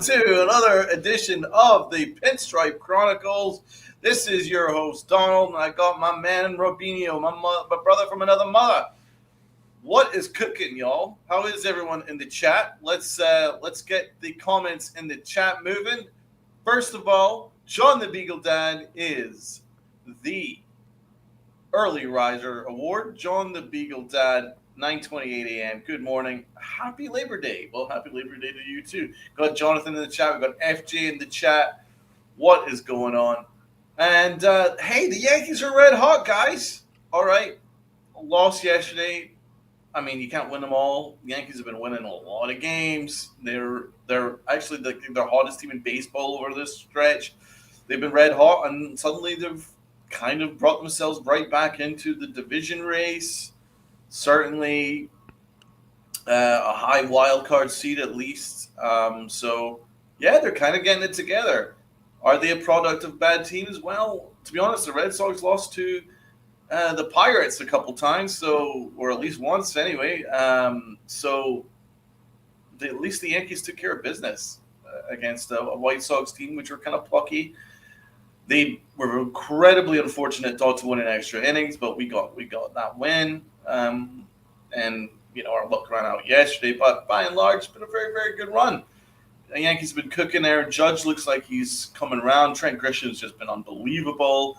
to another edition of the Pinstripe Chronicles. This is your host, Donald, and I got my man, Robinho, my brother from another mother. What is cooking, y'all? How is everyone in the chat? Let's get the comments in the chat moving. First of all, John the Beagle Dad is the Early Riser Award. John the Beagle Dad, 9:28 a.m. Good morning. Happy Labor Day. Well, happy Labor Day to you too. Got Jonathan in the chat. We got FJ in the chat. What is going on? And hey, the Yankees are red hot, guys. All right, lost yesterday. I mean, you can't win them all. The Yankees have been winning a lot of games. They're actually the hottest team in baseball over this stretch. They've been red hot, and suddenly they've kind of brought themselves right back into the division race. Certainly a high wild card seed at least. So, yeah, they're kind of getting it together. Are they a product of bad teams? Well, to be honest, the Red Sox lost to the Pirates a couple times, or at least once anyway. So at least the Yankees took care of business against a White Sox team, which were kind of plucky. They were incredibly unfortunate not to win in extra innings, but we got that win. And our luck ran out yesterday, but by and large, it's been a very, very good run. The Yankees have been cooking. Aaron Judge looks like he's coming around. Trent Grisham's just been unbelievable,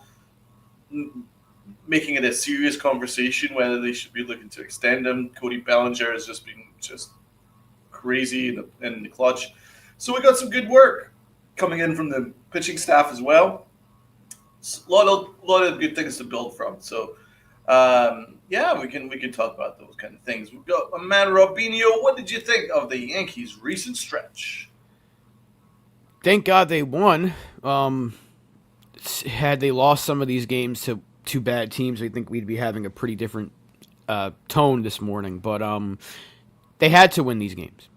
making it a serious conversation whether they should be looking to extend him. Cody Bellinger has just been crazy in the clutch. So we got some good work coming in from the pitching staff as well. A lot of good things to build from. So, yeah, we can talk about those kind of things. We've got my man Robinho. What did you think of the Yankees' recent stretch? Thank God they won. Had they lost some of these games to two bad teams, I think we'd be having a pretty different tone this morning. But they had to win these games.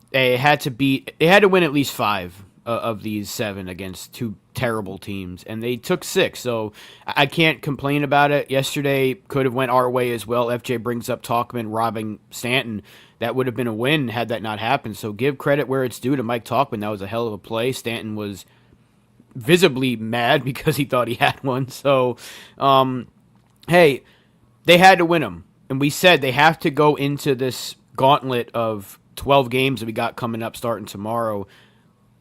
They had to win at least 5 of these 7 against two terrible teams, and they took 6. So I can't complain about it. Yesterday could have went our way as well. FJ brings up Tauchman robbing Stanton. That would have been a win had that not happened. So give credit where it's due to Mike Tauchman. That was a hell of a play. Stanton was visibly mad because he thought he had one. So, hey, they had to win them. And we said they have to go into this gauntlet of 12 games that we got coming up starting tomorrow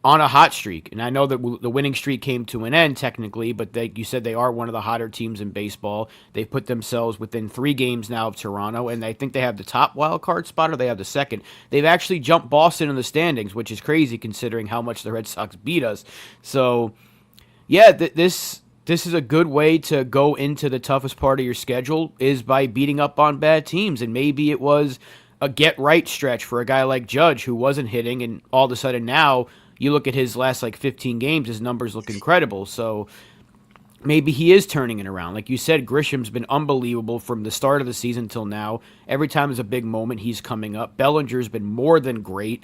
on a hot streak. And I know that the winning streak came to an end technically, but you said they are one of the hotter teams in baseball. They put themselves within 3 games now of Toronto, and I think they have the top wild card spot, or they have the second. They've actually jumped Boston in the standings, which is crazy considering how much the Red Sox beat us. So, yeah, this is a good way to go into the toughest part of your schedule, is by beating up on bad teams. And maybe it was a get-right stretch for a guy like Judge who wasn't hitting, and all of a sudden now you look at his last 15 games, his numbers look incredible. So maybe he is turning it around. Like you said, Grisham's been unbelievable from the start of the season till now. Every time there's a big moment, he's coming up. Bellinger's been more than great.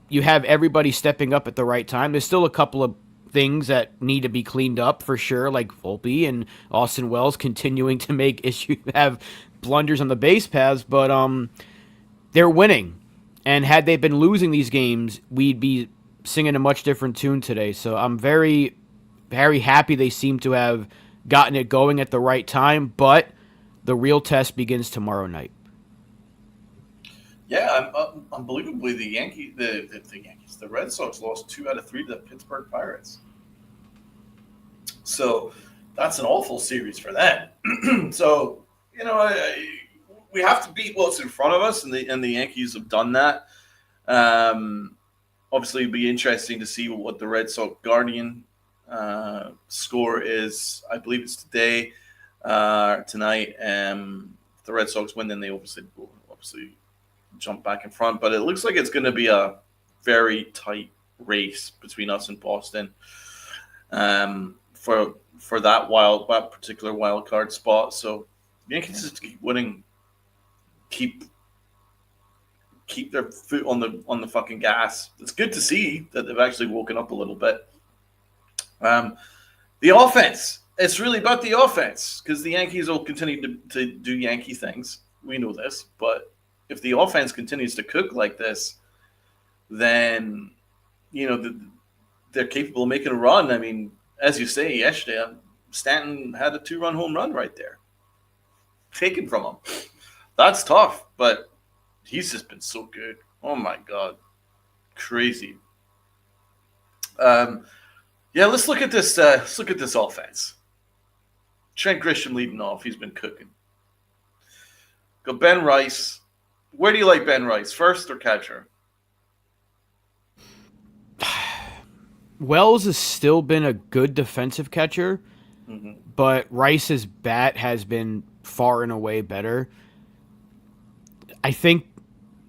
You have everybody stepping up at the right time. There's still a couple of things that need to be cleaned up for sure, like Volpe and Austin Wells continuing to have blunders on the base paths, but they're winning. And had they been losing these games, we'd be singing a much different tune today. So I'm very, very happy they seem to have gotten it going at the right time, but the real test begins tomorrow night. Yeah, unbelievably, the Red Sox lost 2 out of 3 to the Pittsburgh Pirates. So that's an awful series for them. So we have to beat what's in front of us, and the Yankees have done that. Obviously, it'd be interesting to see what the Red Sox Guardian score is. I believe it's today, tonight. If the Red Sox win, then they obviously jump back in front. But it looks like it's going to be a very tight race between us and Boston for that particular wild card spot. So the Yankees just keep winning, keep their foot on the fucking gas. It's good to see that they've actually woken up a little bit. The offense. It's really about the offense, because the Yankees will continue to do Yankee things. We know this, but if the offense continues to cook like this, then you know, they're capable of making a run. I mean, as you say, yesterday, Stanton had a 2-run home run right there, taken from him. That's tough, but he's just been so good. Oh my god, crazy. Um, yeah, let's look at this. Let's look at this offense. Trent Grisham leading off. He's been cooking. Go Ben Rice. Where do you like Ben Rice, first or catcher? Wells has still been a good defensive catcher, Mm-hmm. but Rice's bat has been far and away better. I think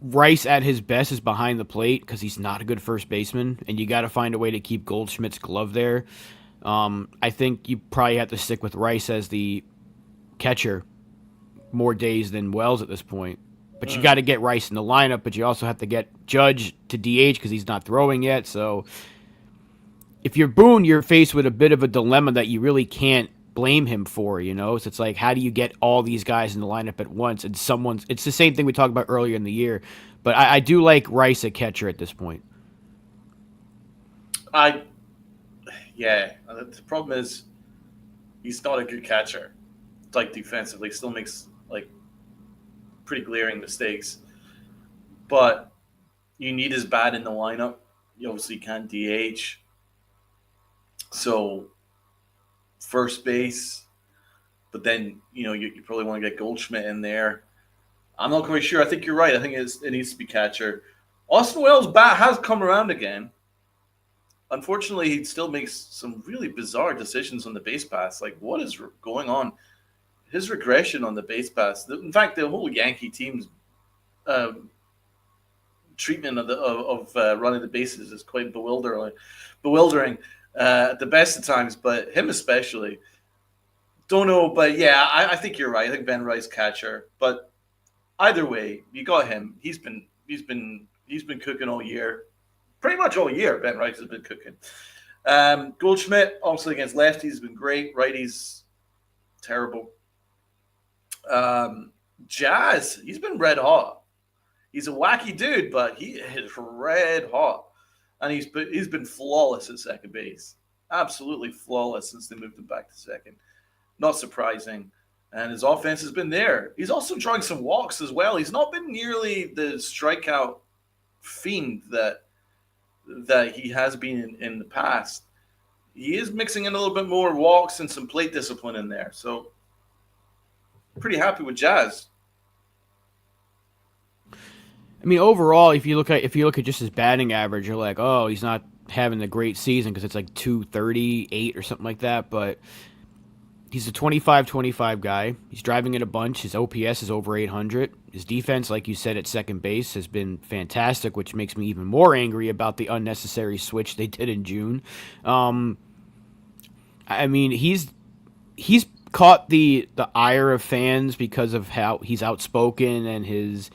Rice at his best is behind the plate because he's not a good first baseman, and you got to find a way to keep Goldschmidt's glove there. I think you probably have to stick with Rice as the catcher more days than Wells at this point. But you got to get Rice in the lineup, but you also have to get Judge to DH because he's not throwing yet. So if you're Boone, you're faced with a bit of a dilemma that you really can't blame him for, you know? So it's like, how do you get all these guys in the lineup at once? And it's the same thing we talked about earlier in the year. But I do like Rice at catcher at this point. I yeah. The problem is he's not a good catcher. Like defensively, still makes like pretty glaring mistakes. But you need his bat in the lineup. You obviously can't DH. So first base, but then you probably want to get Goldschmidt in there. I'm not quite sure. I think you're right. I think it needs to be catcher. Austin Wells' bat has come around again. Unfortunately, he still makes some really bizarre decisions on the base pass. Like, what is going on? His regression on the base pass. In fact, the whole Yankee team's uh, treatment of running the bases is quite bewildering at the best of times. But him especially, don't know. But yeah, I think you're right. I think Ben Rice catcher. But either way, you got him. He's been cooking all year. Pretty much all year, Ben Rice has been cooking. Goldschmidt, obviously against lefties, has been great. Righties, terrible. Jazz, he's been red hot. He's a wacky dude, but he is red hot, and he's been flawless at second base. Absolutely flawless since they moved him back to second. Not surprising. And his offense has been there. He's also drawing some walks as well. He's not been nearly the strikeout fiend that he has been in the past. He is mixing in a little bit more walks and some plate discipline in there. So pretty happy with Jazz. I mean, overall, if you look at just his batting average, you're like, oh, he's not having a great season because it's like 238 or something like that. But he's a 25-25 guy. He's driving in a bunch. His OPS is over 800. His defense, like you said, at second base has been fantastic, which makes me even more angry about the unnecessary switch they did in June. I mean, he's caught the ire of fans because of how he's outspoken and his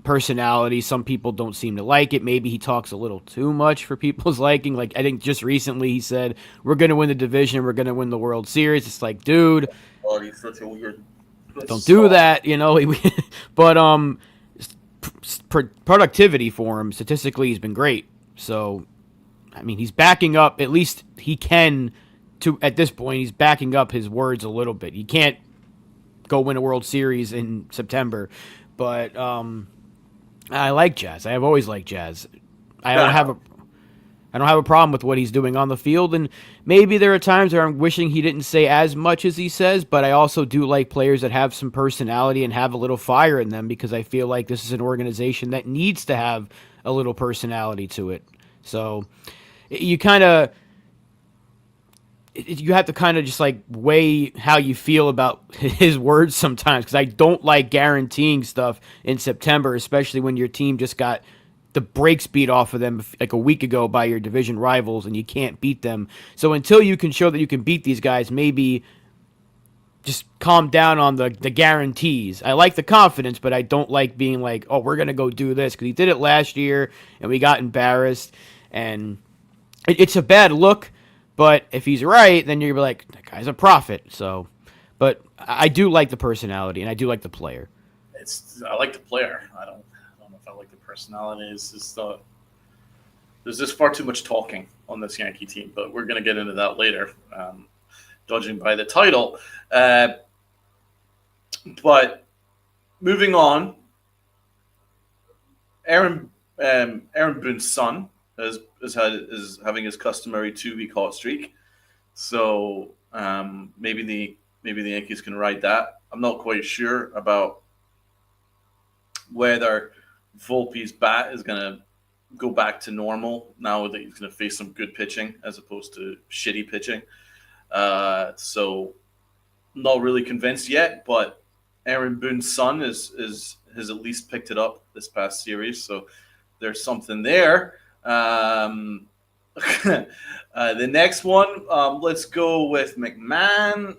personality. Some people don't seem to like it. Maybe he talks a little too much for people's liking. Like, I think just recently he said, we're going to win the division. We're going to win the World Series. It's like, dude, Oh, he's such a weird. don't do that, you know. But productivity for him, statistically, he's been great. So, I mean, he's backing up, at least he can, at this point, he's backing up his words a little bit. He can't go win a World Series in September. But I like Jazz. I have always liked Jazz. I don't have a problem with what he's doing on the field, and maybe there are times where I'm wishing he didn't say as much as he says, but I also do like players that have some personality and have a little fire in them because I feel like this is an organization that needs to have a little personality to it. So you have to kind of just like weigh how you feel about his words sometimes, because I don't like guaranteeing stuff in September, especially when your team just got the brakes beat off of them like a week ago by your division rivals and you can't beat them. So until you can show that you can beat these guys, maybe just calm down on the guarantees. I like the confidence, but I don't like being like, oh, we're going to go do this, because he did it last year and we got embarrassed, and it's a bad look. But if he's right, then you're like, that guy's a prophet. So, but I do like the personality and I do like the player. I like the player. I don't know if I like the personality. It's just there's just far too much talking on this Yankee team, but we're going to get into that later, judging by the title. But moving on, Aaron Aaron Boone's son is having his customary 2 week hot streak, so maybe the Yankees can ride that. I'm not quite sure about whether Volpe's bat is going to go back to normal now that he's going to face some good pitching as opposed to shitty pitching. So not really convinced yet, but Aaron Boone's son has at least picked it up this past series, so there's something there. The next one, let's go with McMahon.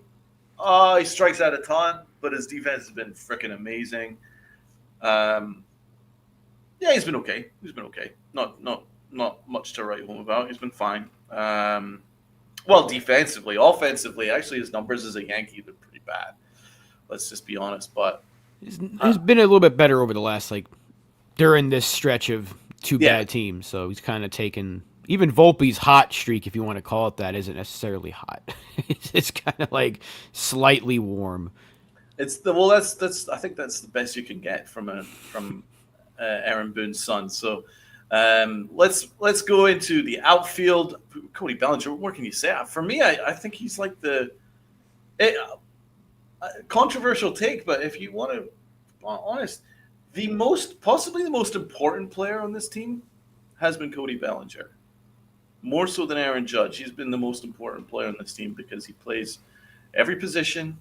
He strikes out a ton, but his defense has been freaking amazing. Yeah, he's been okay. Not much to write home about. He's been fine. Well, defensively, offensively, actually, his numbers as a Yankee have been pretty bad. Let's just be honest. But he's been a little bit better over the last during this stretch of two Yeah. bad teams. So he's kind of taken even Volpe's hot streak, if you want to call it that, isn't necessarily hot. It's kind of slightly warm. That's I think that's the best you can get from Aaron Boone's son. So let's go into the outfield. Cody Bellinger. What can you say? For me, I think he's like controversial take, but if you want to be honest, possibly the most important player on this team has been Cody Bellinger. More so than Aaron Judge. He's been the most important player on this team because he plays every position,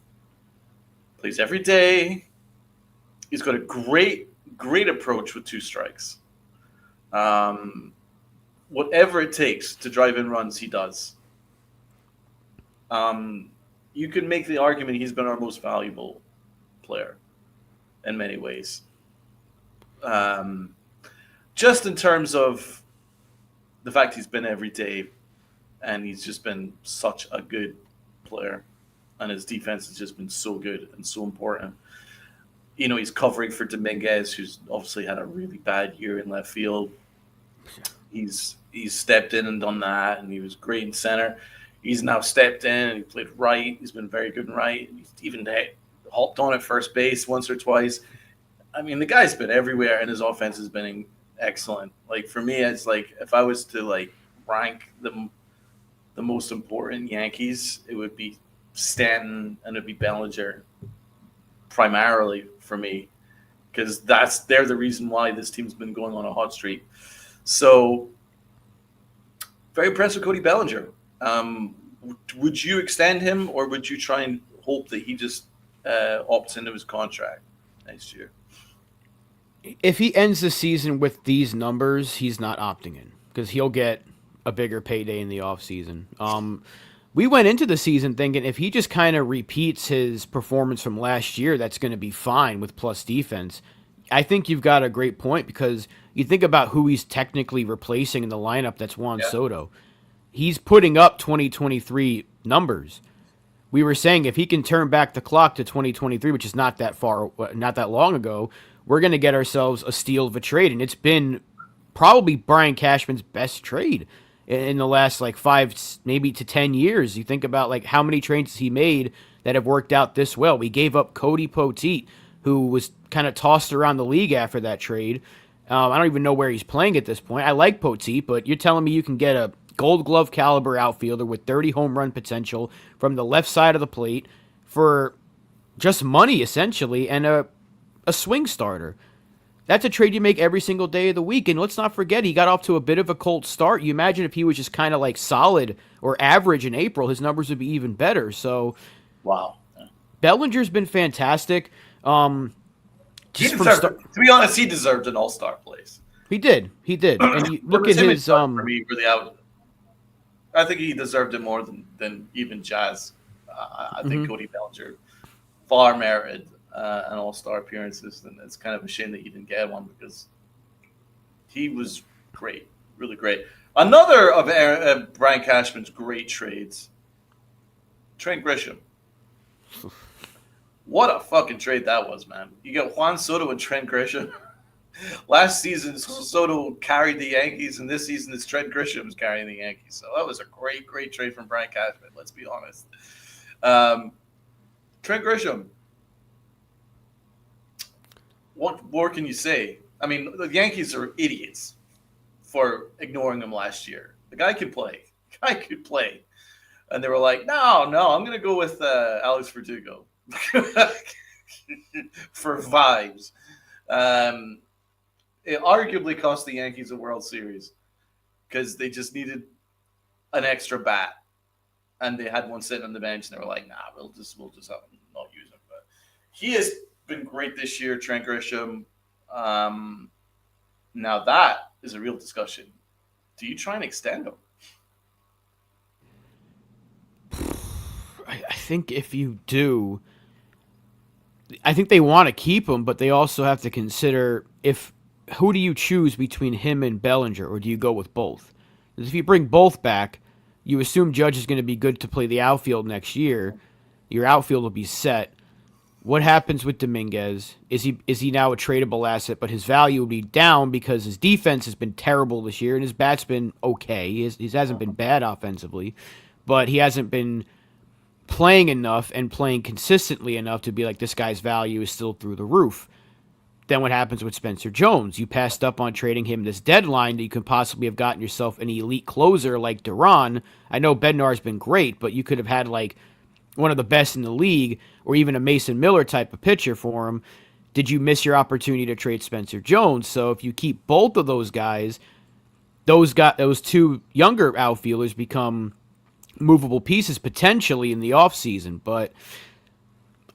plays every day. He's got a great approach with 2 strikes. Whatever it takes to drive in runs, he does. You can make the argument he's been our most valuable player in many ways. Just in terms of the fact he's been every day and he's just been such a good player and his defense has just been so good and so important. He's covering for Dominguez, who's obviously had a really bad year in left field. He's stepped in and done that, and he was great in center. He's now stepped in and he played right. He's been very good in right. He's even hopped on at first base once or twice. I mean, the guy's been everywhere, and his offense has been excellent. For me, it's if I was to rank the most important Yankees, it would be Stanton and it'd be Bellinger primarily for me, because they're the reason why this team's been going on a hot streak. So very impressed with Cody Bellinger. Would you extend him, or would you try and hope that he just opts into his contract next year? If he ends the season with these numbers, he's not opting in because he'll get a bigger payday in the offseason. We went into the season thinking if he just kind of repeats his performance from last year, that's going to be fine with plus defense. I think you've got a great point because you think about who he's technically replacing in the lineup. That's Juan Soto. He's putting up 2023 numbers. We were saying if he can turn back the clock to 2023, which is not that long ago, we're going to get ourselves a steal of a trade. And it's been probably Brian Cashman's best trade in the last 5 maybe to 10 years. You think about how many trades he made that have worked out this well. We gave up Cody Poteet, who was kind of tossed around the league after that trade. I don't even know where he's playing at this point. I like Poteet, but you're telling me you can get a Gold Glove caliber outfielder with 30 home run potential from the left side of the plate for just money essentially, and a swing starter. That's a trade you make every single day of the week. And let's not forget, he got off to a bit of a cold start. You imagine if he was just kind of solid or average in April, his numbers would be even better. So, wow. Bellinger's been fantastic. To be honest, he deserved an all-star place. He did. And you look at his for me, really out. I think he deserved it more than even Jazz. I think Cody Bellinger far merited an all-star appearances, and it's kind of a shame that he didn't get one because he was great, really great. Another of Brian Cashman's great trades, Trent Grisham. What a fucking trade that was, man. You got Juan Soto and Trent Grisham. Last season, Soto carried the Yankees, and this season it's Trent Grisham's carrying the Yankees. So that was a great, great trade from Brian Cashman. Let's be honest. Um, Trent Grisham. What more can you say? I mean, the Yankees are idiots for ignoring him last year. The guy could play. The guy could play. And they were like, no, I'm going to go with Alex Verdugo for vibes. It arguably cost the Yankees a World Series because they just needed an extra bat, and they had one sitting on the bench, and they were like, nah, we'll just have him, not use him. But he has been great this year, Trent Grisham. Now that is a real discussion. Do you try and extend him? I think if you do, I think they want to keep him, but they also have to consider if who do you choose between him and Bellinger, or do you go with both? Because if you bring both back, you assume Judge is going to be good to play the outfield next year. Your outfield will be set. What happens with Dominguez? Is he now a tradable asset, but his value will be down because his defense has been terrible this year and his bat's been okay. He hasn't been bad offensively, but he hasn't been playing enough and playing consistently enough to be like this guy's value is still through the roof. Then what happens with Spencer Jones? You passed up on trading him this deadline that you could possibly have gotten yourself an elite closer like Duran. I know Bednar's been great, but you could have had like one of the best in the league or even a Mason Miller type of pitcher for him. Did you miss your opportunity to trade Spencer Jones? So if you keep both of those guys, those two younger outfielders become movable pieces potentially in the offseason. But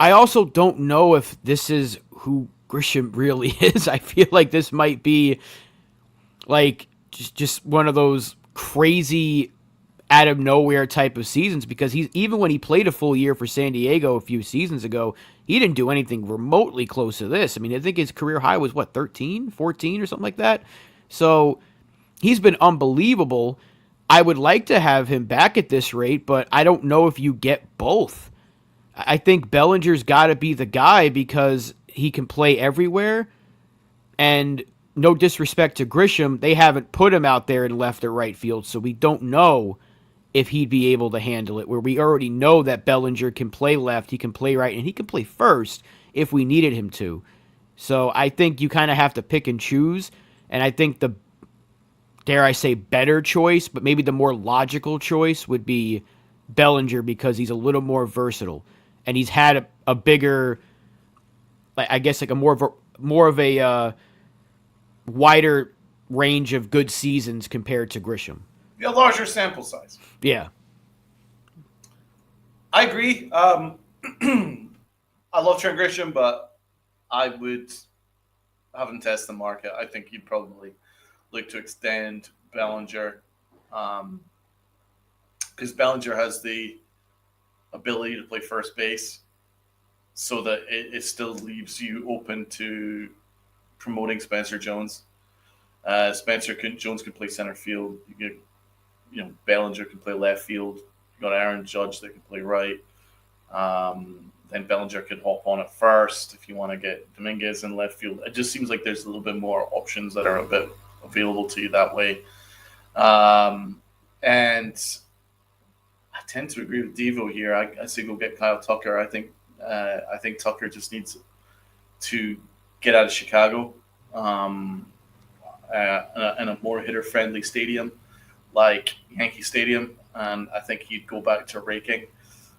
I also don't know if this is who Grisham really is. I feel like this might be like just one of those crazy out of nowhere type of seasons, because he's even when he played a full year for San Diego a few seasons ago, he didn't do anything remotely close to this. I mean, I think his career high was what, 13, 14 or something like that. So he's been unbelievable. I would like to have him back at this rate, but I don't know if you get both. I think Bellinger's got to be the guy because he can play everywhere. And no disrespect to Grisham, they haven't put him out there in left or right field, so we don't know if he'd be able to handle it, where we already know that Bellinger can play left, he can play right, and he can play first if we needed him to. So I think you kind of have to pick and choose, and I think the, dare I say, better choice, but maybe the more logical choice would be Bellinger because he's a little more versatile, and he's had a bigger, I guess, like a more of a wider range of good seasons compared to Grisham. A larger sample size. Yeah. I agree. I love Trent Grisham, but I would have him test the market. I think he'd probably look to extend Bellinger because Bellinger has the ability to play first base so that it still leaves you open to promoting Spencer Jones. Jones can play center field. Bellinger can play left field. You got Aaron Judge that can play right. Then Bellinger can hop on at first if you want to get Dominguez in left field. It just seems like there's a little bit more options that are a bit available to you that way. And I tend to agree with Devo here. I say go get Kyle Tucker. I think Tucker just needs to get out of Chicago in a more hitter-friendly stadium like Yankee Stadium, and I think he'd go back to raking,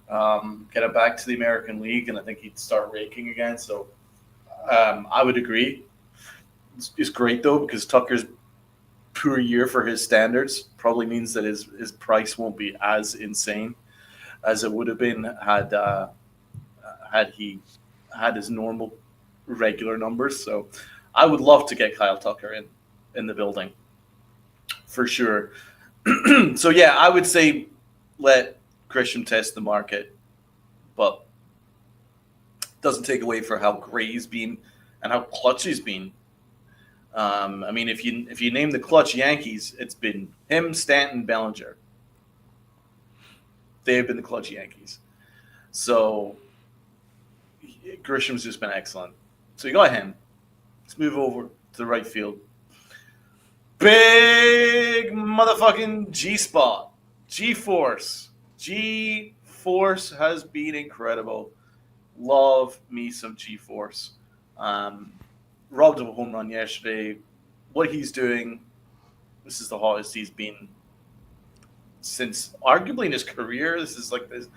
get it back to the American League, and I think he'd start raking again. So I would agree. It's great, though, because Tucker's poor year for his standards probably means that his price won't be as insane as it would have been had he had his normal regular numbers. So I would love to get Kyle Tucker in the building for sure. So yeah, I would say let Grisham test the market, but doesn't take away for how great he's been and how clutch he's been. I mean, if you name the clutch Yankees, it's been him, Stanton, Bellinger. They have been the clutch Yankees. So Grisham's just been excellent. So you got him. Let's move over to right field. Big motherfucking G spot. G Force. G Force has been incredible. Love me some G Force. Robbed of a home run yesterday. What he's doing, this is the hottest he's been since arguably in his career. This is like this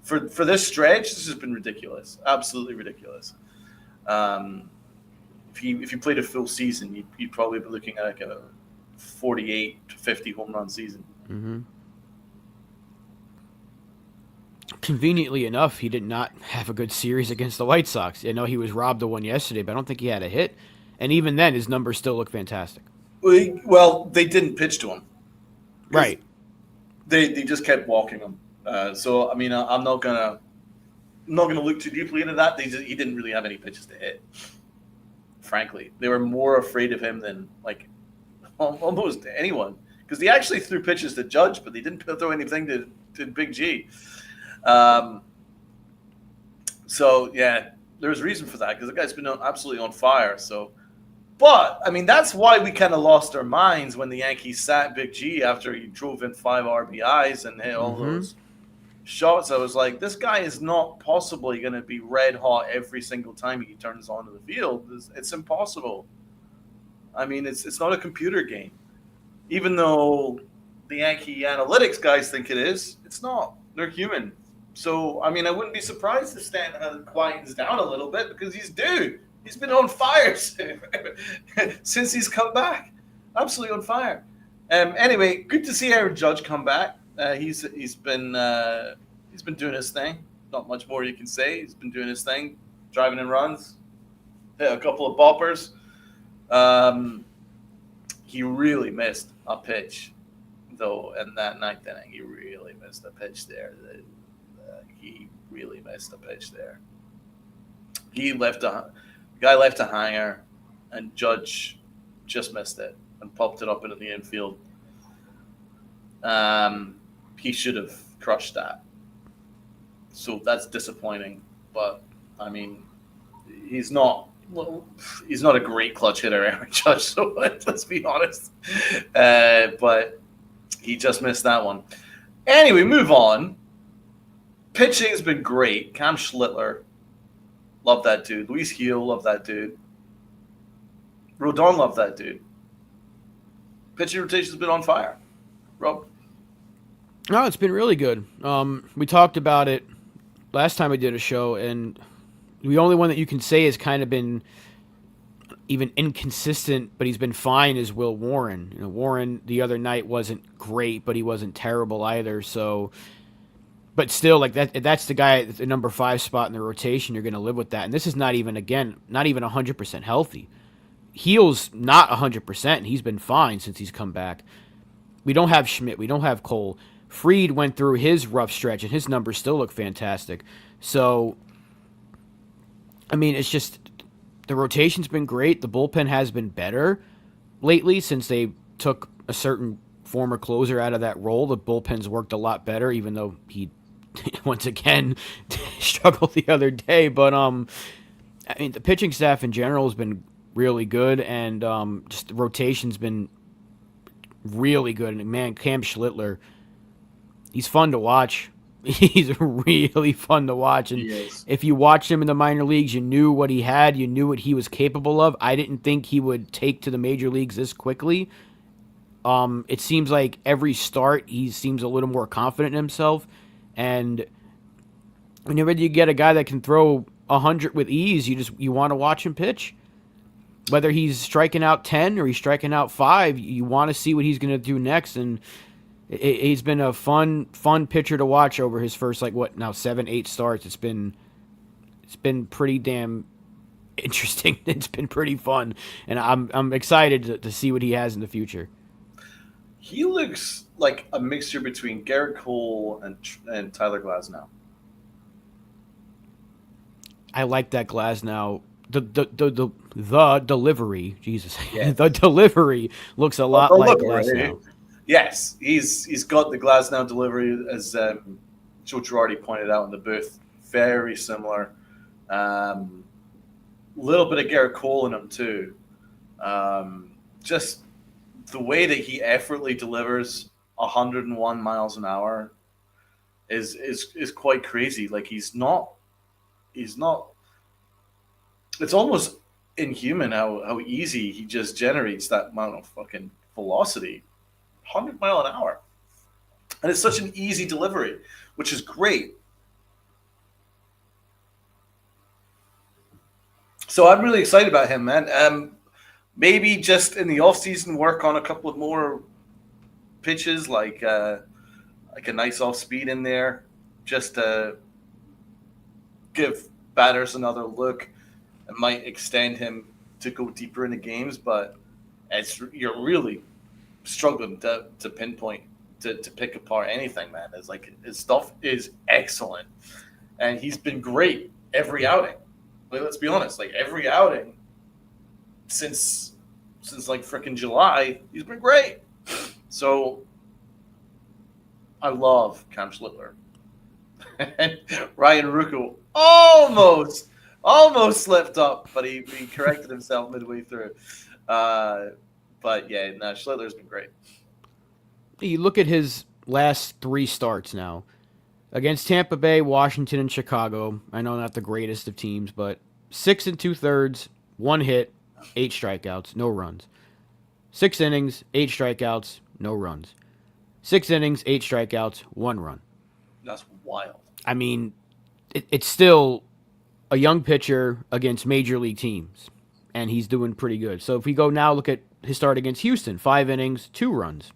for this stretch. This has been ridiculous, absolutely ridiculous. Um, if you played a full season, you'd probably be looking at like a 48 to 50 home run season. Mm-hmm. Conveniently enough, he did not have a good series against the White Sox. I know he was robbed of one yesterday, but I don't think he had a hit. And even then, his numbers still look fantastic. Well, they didn't pitch to him. Right. They just kept walking him. So I mean, I'm not gonna look too deeply into that. He didn't really have any pitches to hit. Frankly, they were more afraid of him than like almost anyone, because they actually threw pitches to Judge, but they didn't throw anything to Big G. So yeah, there's reason for that, because the guy's been absolutely on fire. So, but I mean, that's why we kind of lost our minds when the Yankees sat Big G after he drove in 5 RBIs and hit all those shots. I was like, this guy is not possibly going to be red hot every single time he turns onto the field. It's impossible. I mean, it's not a computer game. Even though the Yankee analytics guys think it is, it's not. They're human. So, I mean, I wouldn't be surprised if Stanton quietens down a little bit, because he's been on fire since he's come back. Absolutely on fire. Anyway, good to see Aaron Judge come back. He's been doing his thing. Not much more you can say. He's been doing his thing, driving in runs, hit a couple of boppers. He really missed a pitch, though, in that ninth inning. He really missed a pitch there. He really missed a pitch there. The guy left a hanger, and Judge just missed it and popped it up into the infield. He should have crushed that. So that's disappointing. But I mean, he's not a great clutch hitter, Aaron Judge. So let's be honest. But he just missed that one. Anyway, move on. Pitching's been great. Cam Schlittler, love that dude. Luis Gil, love that dude. Rodon, love that dude. Pitching rotation's been on fire. Rob? No, it's been really good. We talked about it last time we did a show, and the only one that you can say has kind of been even inconsistent, but he's been fine, is Will Warren. You know, Warren the other night wasn't great, but he wasn't terrible either. So, but still, like that's the guy at the number 5 spot in the rotation. You're going to live with that, and this is not even 100% healthy. Heal's not 100%, and he's been fine since he's come back. We don't have Schmidt. We don't have Cole. Fried went through his rough stretch, and his numbers still look fantastic. So, I mean, it's just the rotation's been great. The bullpen has been better lately since they took a certain former closer out of that role. The bullpen's worked a lot better, even though he once again struggled the other day. But I mean, the pitching staff in general has been really good, and just the rotation's been really good. And man, Cam Schlittler, he's fun to watch. He's really fun to watch. And if you watched him in the minor leagues, you knew what he had. You knew what he was capable of. I didn't think he would take to the major leagues this quickly. It seems like every start he seems a little more confident in himself. And whenever you get a guy that can throw 100 with ease, you want to watch him pitch. Whether he's striking out 10 or he's striking out 5, you want to see what he's going to do next. And he's been a fun pitcher to watch over his first 7, 8 starts. It's been pretty damn interesting. It's been pretty fun, and I'm excited to see what he has in the future. He looks like a mixture between Garrett Cole and Tyler Glasnow. I like that Glasnow. The delivery, Jesus, the delivery looks a lot like Glasnow. Yes, he's got the Glasnow delivery, as Joe Girardi pointed out in the booth. Very similar. Little bit of Garrett Cole in him too. Just the way that he effortlessly delivers 101 miles an hour is quite crazy. Like he's not. It's almost inhuman how easy he just generates that amount of fucking velocity, 100 mile an hour, and it's such an easy delivery, which is great. So I'm really excited about him, man. Maybe just in the off season work on a couple of more pitches, like a nice off speed in there, just to give batters another look. It might extend him to go deeper into games, but you're really struggling to pinpoint to pick apart anything, man. It's like his stuff is excellent, and he's been great every outing. Like, let's be honest, like every outing since like freaking July, he's been great. So I love Cam Schlittler. And Ryan Rucco almost slipped up, but he corrected himself midway through. Uh, but yeah, no, Schlittler's been great. You look at his last three starts now against Tampa Bay, Washington, and Chicago. I know not the greatest of teams, but 6 2/3, 1 hit, 8 strikeouts, no runs. 6 innings, 8 strikeouts, no runs. 6 innings, 8 strikeouts, 1 run. That's wild. I mean, it's still a young pitcher against major league teams, and he's doing pretty good. So if we go now, look at his start against Houston: 5 innings, 2 runs.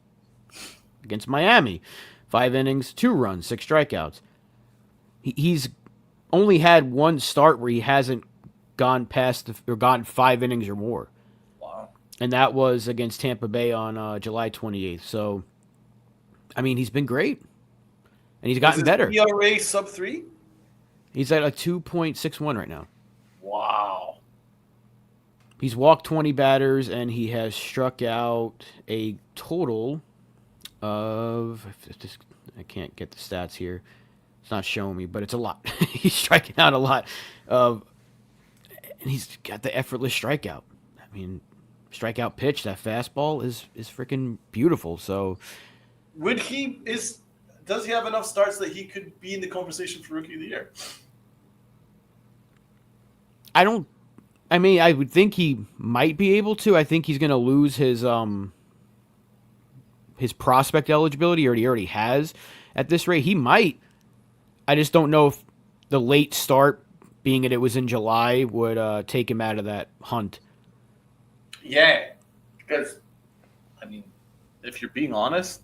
Against Miami, 5 innings, 2 runs, 6 strikeouts. He's only had one start where he hasn't gone past or gotten 5 innings or more, Wow. and that was against Tampa Bay on July 28th. So, I mean, he's been great, and he's Is gotten his better. ERA sub 3? He's at a 2.61 right now. Wow. He's walked 20 batters, and he has struck out a total of. I can't get the stats here. It's not showing me, but it's a lot. He's striking out a lot. And he's got the effortless strikeout. I mean, strikeout pitch, that fastball is freaking beautiful. So Would he is does he have enough starts that he could be in the conversation for rookie of the year? I don't. I mean, I would think he might be able to. I think he's going to lose his prospect eligibility, or he already has at this rate. He might. I just don't know if the late start, being that it was in July, would take him out of that hunt. Yeah, because I mean, if you're being honest,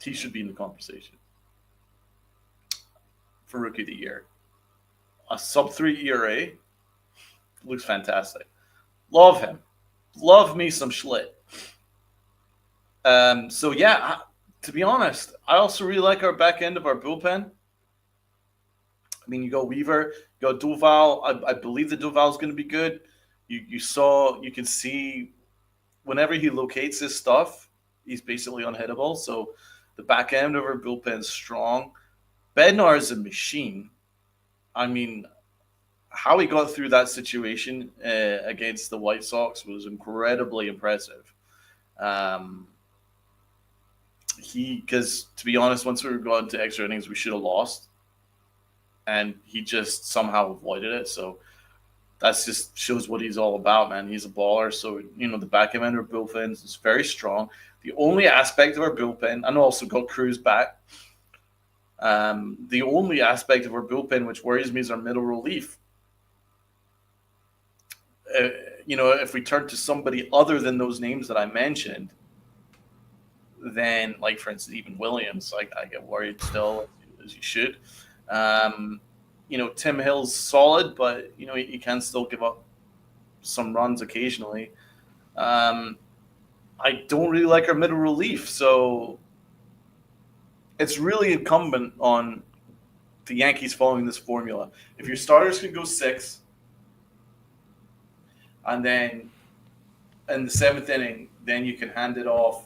he should be in the conversation for rookie of the year. A sub 3 ERA looks fantastic. Love him. Love me some Schlitt. So yeah, to be honest, I also really like our back end of our bullpen. I mean, you go Weaver, you go Duval. I believe that Duval's going to be good. You can see whenever he locates his stuff, he's basically unhittable. So the back end of our bullpen's strong. Bednar is a machine. I mean, how he got through that situation against the White Sox was incredibly impressive. Um, because to be honest, once we were going to extra innings, we should have lost, and he just somehow avoided it. So that's just shows what he's all about, man. He's a baller. So the back end of our bullpen is very strong. The only aspect of our bullpen, and also got Cruz back. The only aspect of our bullpen which worries me is our middle relief. If we turn to somebody other than those names that I mentioned, then, like for instance, even Williams, I get worried still, as you should. Tim Hill's solid, but he can still give up some runs occasionally. I don't really like our middle relief, so it's really incumbent on the Yankees following this formula. If your starters can go 6, and then in the 7th inning, then you can hand it off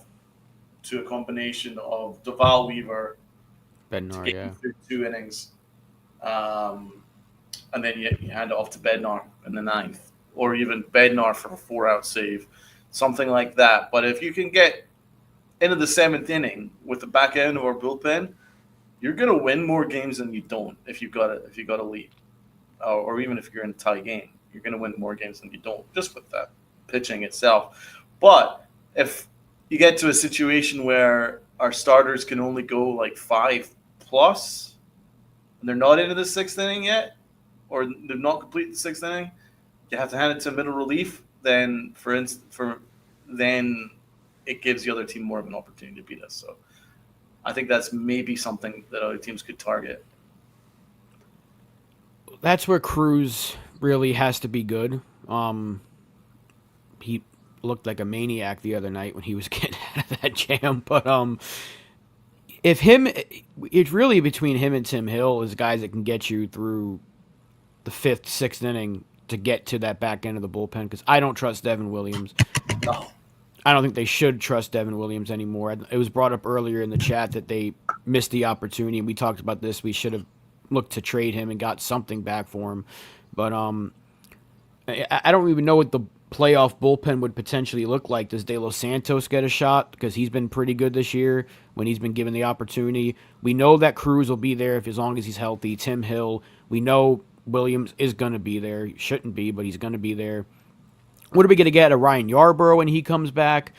to a combination of Duval Weaver to Bednar, get yeah. you through 2 innings, and then you hand it off to Bednar in the 9th. or even Bednar for a 4-out save, something like that. But if you can get into the seventh inning with the back end of our bullpen, you're going to win more games than you don't if you got a lead, or even if you're in a tie game, you're going to win more games than you don't just with that pitching itself. But if you get to a situation where our starters can only go like 5+, and they're not into the sixth inning yet, or they've not completed the sixth inning, you have to hand it to middle relief. Then, then it gives the other team more of an opportunity to beat us. So I think that's maybe something that other teams could target. That's where Cruz really has to be good. He looked like a maniac the other night when he was getting out of that jam. But it's really between him and Tim Hill as guys that can get you through the fifth, sixth inning to get to that back end of the bullpen. Because I don't trust Devin Williams. No. I don't think they should trust Devin Williams anymore. It was brought up earlier in the chat that they missed the opportunity, and we talked about this. We should have looked to trade him and got something back for him. But I don't even know what the playoff bullpen would potentially look like. Does De Los Santos get a shot? Because he's been pretty good this year when he's been given the opportunity. We know that Cruz will be there as long as he's healthy. Tim Hill, we know Williams is going to be there. He shouldn't be, but he's going to be there. What are we going to get? A Ryan Yarbrough when he comes back?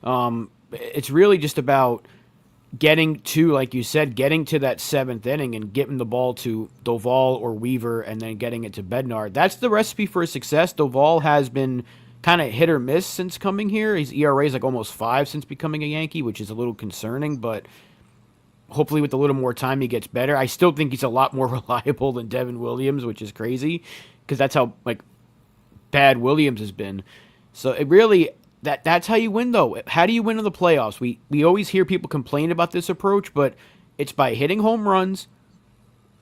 It's really just about getting to, like you said, getting to that seventh inning and getting the ball to Doval or Weaver and then getting it to Bednar. That's the recipe for success. Doval has been kind of hit or miss since coming here. His ERA is like almost 5 since becoming a Yankee, which is a little concerning, but hopefully with a little more time he gets better. I still think he's a lot more reliable than Devin Williams, which is crazy because that's how bad Williams has been. So it really that's how you win though. How do you win in the playoffs? We always hear people complain about this approach, but it's by hitting home runs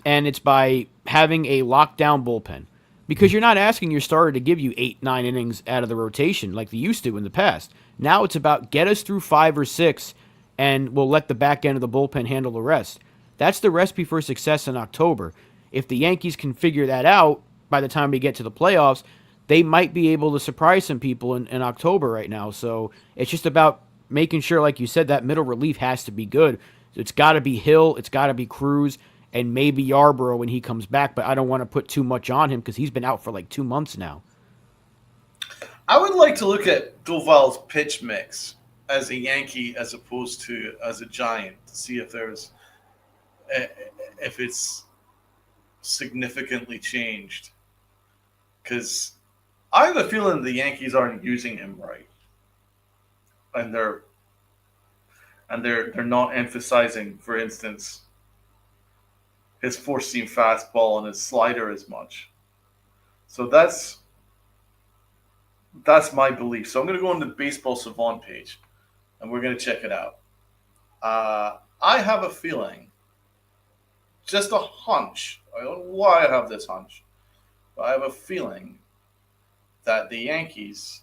and it's by having a lockdown bullpen. Because you're not asking your starter to give you 8-9 innings out of the rotation like they used to in the past. Now it's about get us through 5 or 6 and we'll let the back end of the bullpen handle the rest. That's the recipe for success in October. If the Yankees can figure that out by the time we get to the playoffs, they might be able to surprise some people in October right now. So it's just about making sure, like you said, that middle relief has to be good. It's got to be Hill, it's got to be Cruz, and maybe Yarbrough when he comes back. But I don't want to put too much on him because he's been out for like 2 months now. I would like to look at Doval's pitch mix as a Yankee as opposed to as a Giant to see if it's significantly changed. Because I have a feeling the Yankees aren't using him right, and they're not emphasizing, for instance, his four-seam fastball and his slider as much. So that's my belief. So I'm going to go on the Baseball Savant page, and we're going to check it out. I have a feeling, just a hunch. I don't know why I have this hunch, but I have a feeling that the Yankees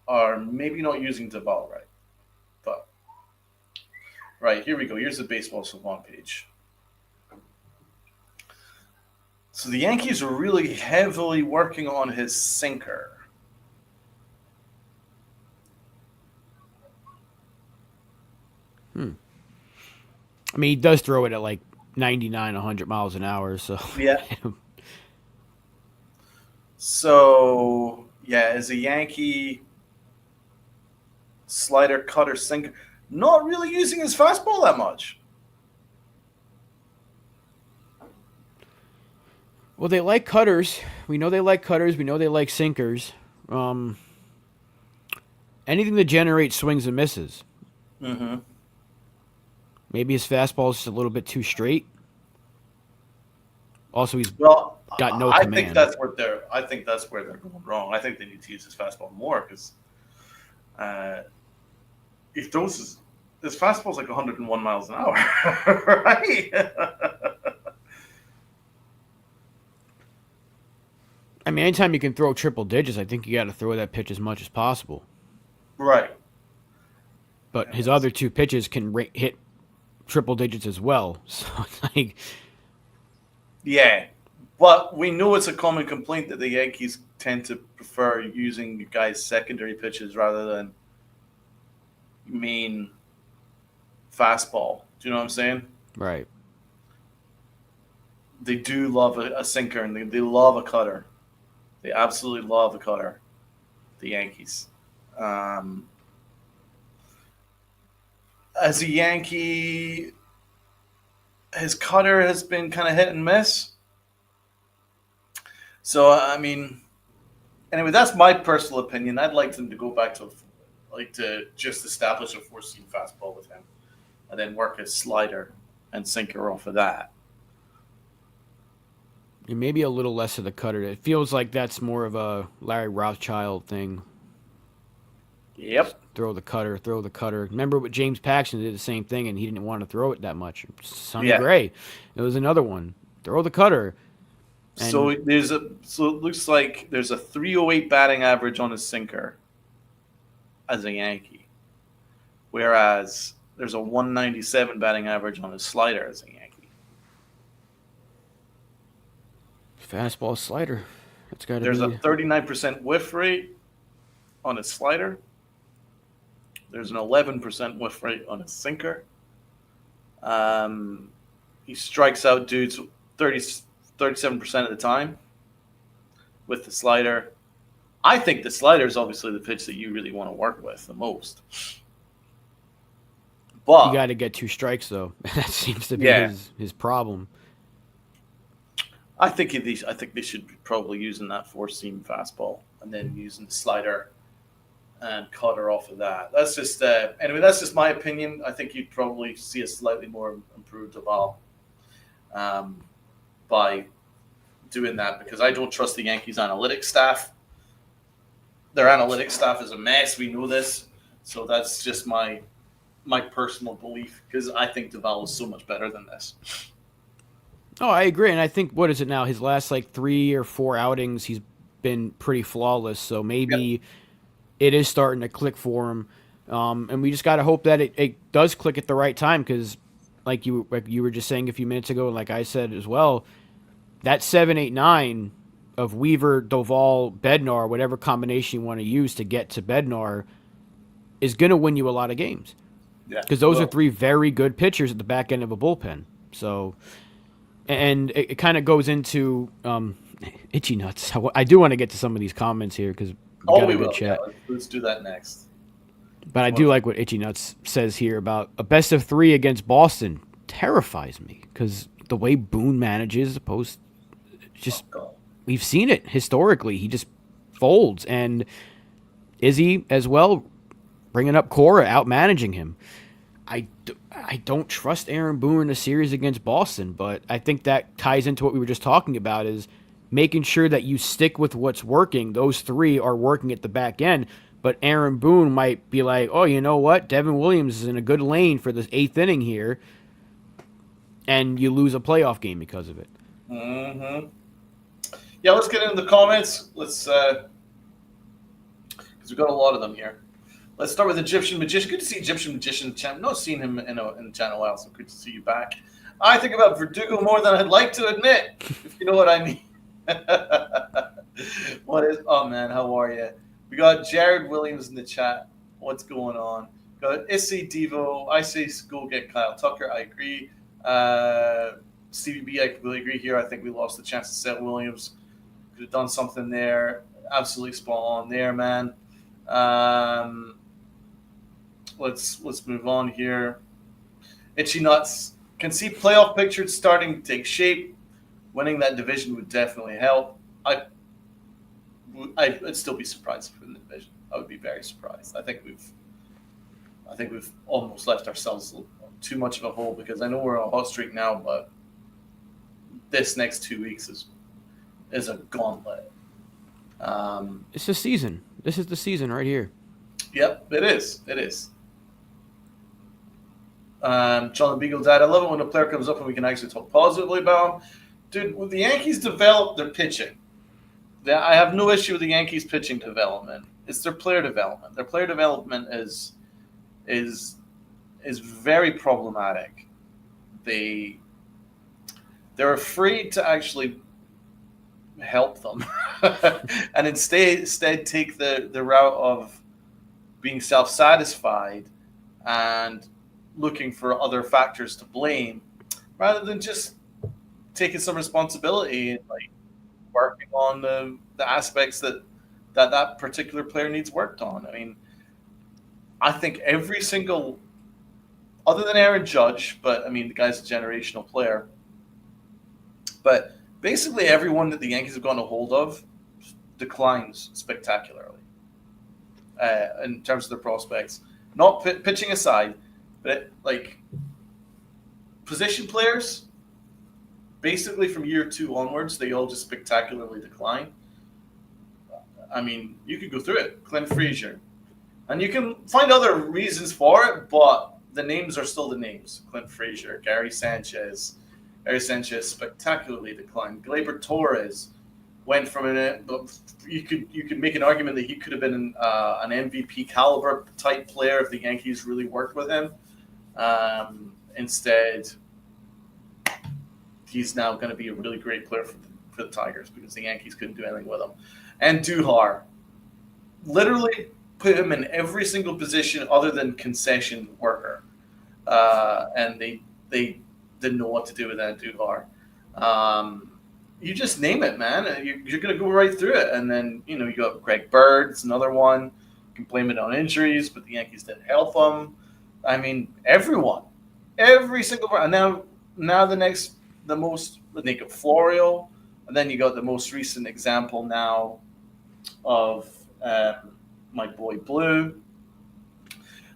are maybe not using Doval right. But, right, here we go. Here's the Baseball Savant page. So the Yankees are really heavily working on his sinker. I mean, he does throw it at like 99, 100 miles an hour. So Yeah. So, yeah, as a Yankee, slider, cutter, sinker, not really using his fastball that much. Well, they like cutters. We know they like cutters. We know they like sinkers. Anything that generates swings and misses. Mm-hmm. Maybe his fastball is just a little bit too straight. Also, he's got no command. I think that's where they're going wrong. I think they need to use his fastball more because if his fastball's like 101 miles an hour, right? I mean, anytime you can throw triple digits, I think you got to throw that pitch as much as possible. Right. But his other 2 pitches can hit triple digits as well. So it's like, yeah, but we know it's a common complaint that the Yankees tend to prefer using guys' secondary pitches rather than main fastball. Do you know what I'm saying? Right. They do love a sinker and they love a cutter. They absolutely love a cutter. The Yankees. Um, as a Yankee, his cutter has been kind of hit and miss. So I mean, anyway, that's my personal opinion. I'd like them to go back to just establish a four-seam fastball with him, and then work his slider and sinker off of that. And maybe a little less of the cutter. It feels like that's more of a Larry Rothschild thing. Yep. Throw the cutter, throw the cutter. Remember what James Paxton did the same thing, and he didn't want to throw it that much. Sonny Yeah. Gray, it was another one. Throw the cutter. And So it looks like there's a 308 batting average on his sinker as a Yankee, whereas there's a 197 batting average on his slider as a Yankee. fastball, slider. That's got to There's be. a 39% whiff rate on his slider. There's an 11% whiff rate on his sinker. He strikes out dudes 37% of the time with the slider. I think the slider is obviously the pitch that you really want to work with the most. But You got to get 2 strikes though. That seems to be his problem. I think they should be probably using that four-seam fastball and then using the slider and cutter off of that. That's just anyway. That's just my opinion. I think you'd probably see a slightly more improved Duvall by doing that because I don't trust the Yankees analytics staff. Their analytics staff is a mess. We know this, so that's just my personal belief because I think Duvall is so much better than this. Oh, I agree, and I think what is it now? His last 3 or 4 outings, he's been pretty flawless. So maybe it is starting to click for him, and we just got to hope that it does click at the right time. Because, like you were just saying a few minutes ago, and like I said as well, that 7-8-9 of Weaver, Doval, Bednar, whatever combination you want to use to get to Bednar, is going to win you a lot of games. Yeah, because those are 3 very good pitchers at the back end of a bullpen. So. And it kind of goes into Itchy Nuts. I do want to get to some of these comments here because we got a good chat. Yeah, let's do that next. But I do like what Itchy Nuts says here about a best of 3 against Boston. Terrifies me because the way Boone manages, we've seen it historically. He just folds, and Izzy as well, bringing up Cora, out managing him. I don't trust Aaron Boone in a series against Boston, but I think that ties into what we were just talking about is making sure that you stick with what's working. Those 3 are working at the back end, but Aaron Boone might be like, oh, you know what? Devin Williams is in a good lane for this 8th inning here, and you lose a playoff game because of it. Mm-hmm. Yeah, let's get into the comments. Let's because we've got a lot of them here. Let's start with Egyptian Magician. Good to see Egyptian Magician. Not seen him in the channel while, so good to see you back. I think about Verdugo more than I'd like to admit, if you know what I mean. Oh man, how are you? We got Jared Williams in the chat. What's going on? Got Issy Devo. I say go get Kyle Tucker. I agree. CBB, I completely agree here. I think we lost the chance to set Williams. Could have done something there. Absolutely spot on there, man. Let's move on here. Itchy Nuts can see playoff pictures starting to take shape. Winning that division would definitely help. I'd still be surprised if we win the division. I would be very surprised. I think we've almost left ourselves too much of a hole because I know we're on a hot streak now, but this next 2 weeks is a gauntlet. It's the season. This is the season right here. Yep, it is. It is. John Beagle died. I love it when a player comes up and we can actually talk positively about him. Dude, when the Yankees develop their pitching, I have no issue with the Yankees pitching development. It's their player development. Their player development is very problematic. They're afraid to actually help them, and instead take the route of being self-satisfied and looking for other factors to blame, rather than just taking some responsibility and like working on the aspects that particular player needs worked on. I mean, I think every single, other than Aaron Judge, but I mean the guy's a generational player. But basically, everyone that the Yankees have gotten a hold of declines spectacularly in terms of their prospects. Not pitching aside, but like position players, basically from year 2 onwards, they all just spectacularly decline. I mean, you could go through it. Clint Frazier. And you can find other reasons for it, but the names are still the names. Clint Frazier, Gary Sanchez. Gary Sanchez spectacularly declined. Gleyber Torres went from you could make an argument that he could have been an MVP caliber type player if the Yankees really worked with him. Instead, he's now going to be a really great player for the Tigers because the Yankees couldn't do anything with him. And Duhar, literally put him in every single position other than concession worker, and they didn't know what to do with that Duhar. You just name it, man. You're going to go right through it, and then you got Greg Bird. It's another one. You can blame it on injuries, but the Yankees didn't help him. I mean, everyone, every single one. And now the most Nico Florio, and then you got the most recent example now of my boy Blue.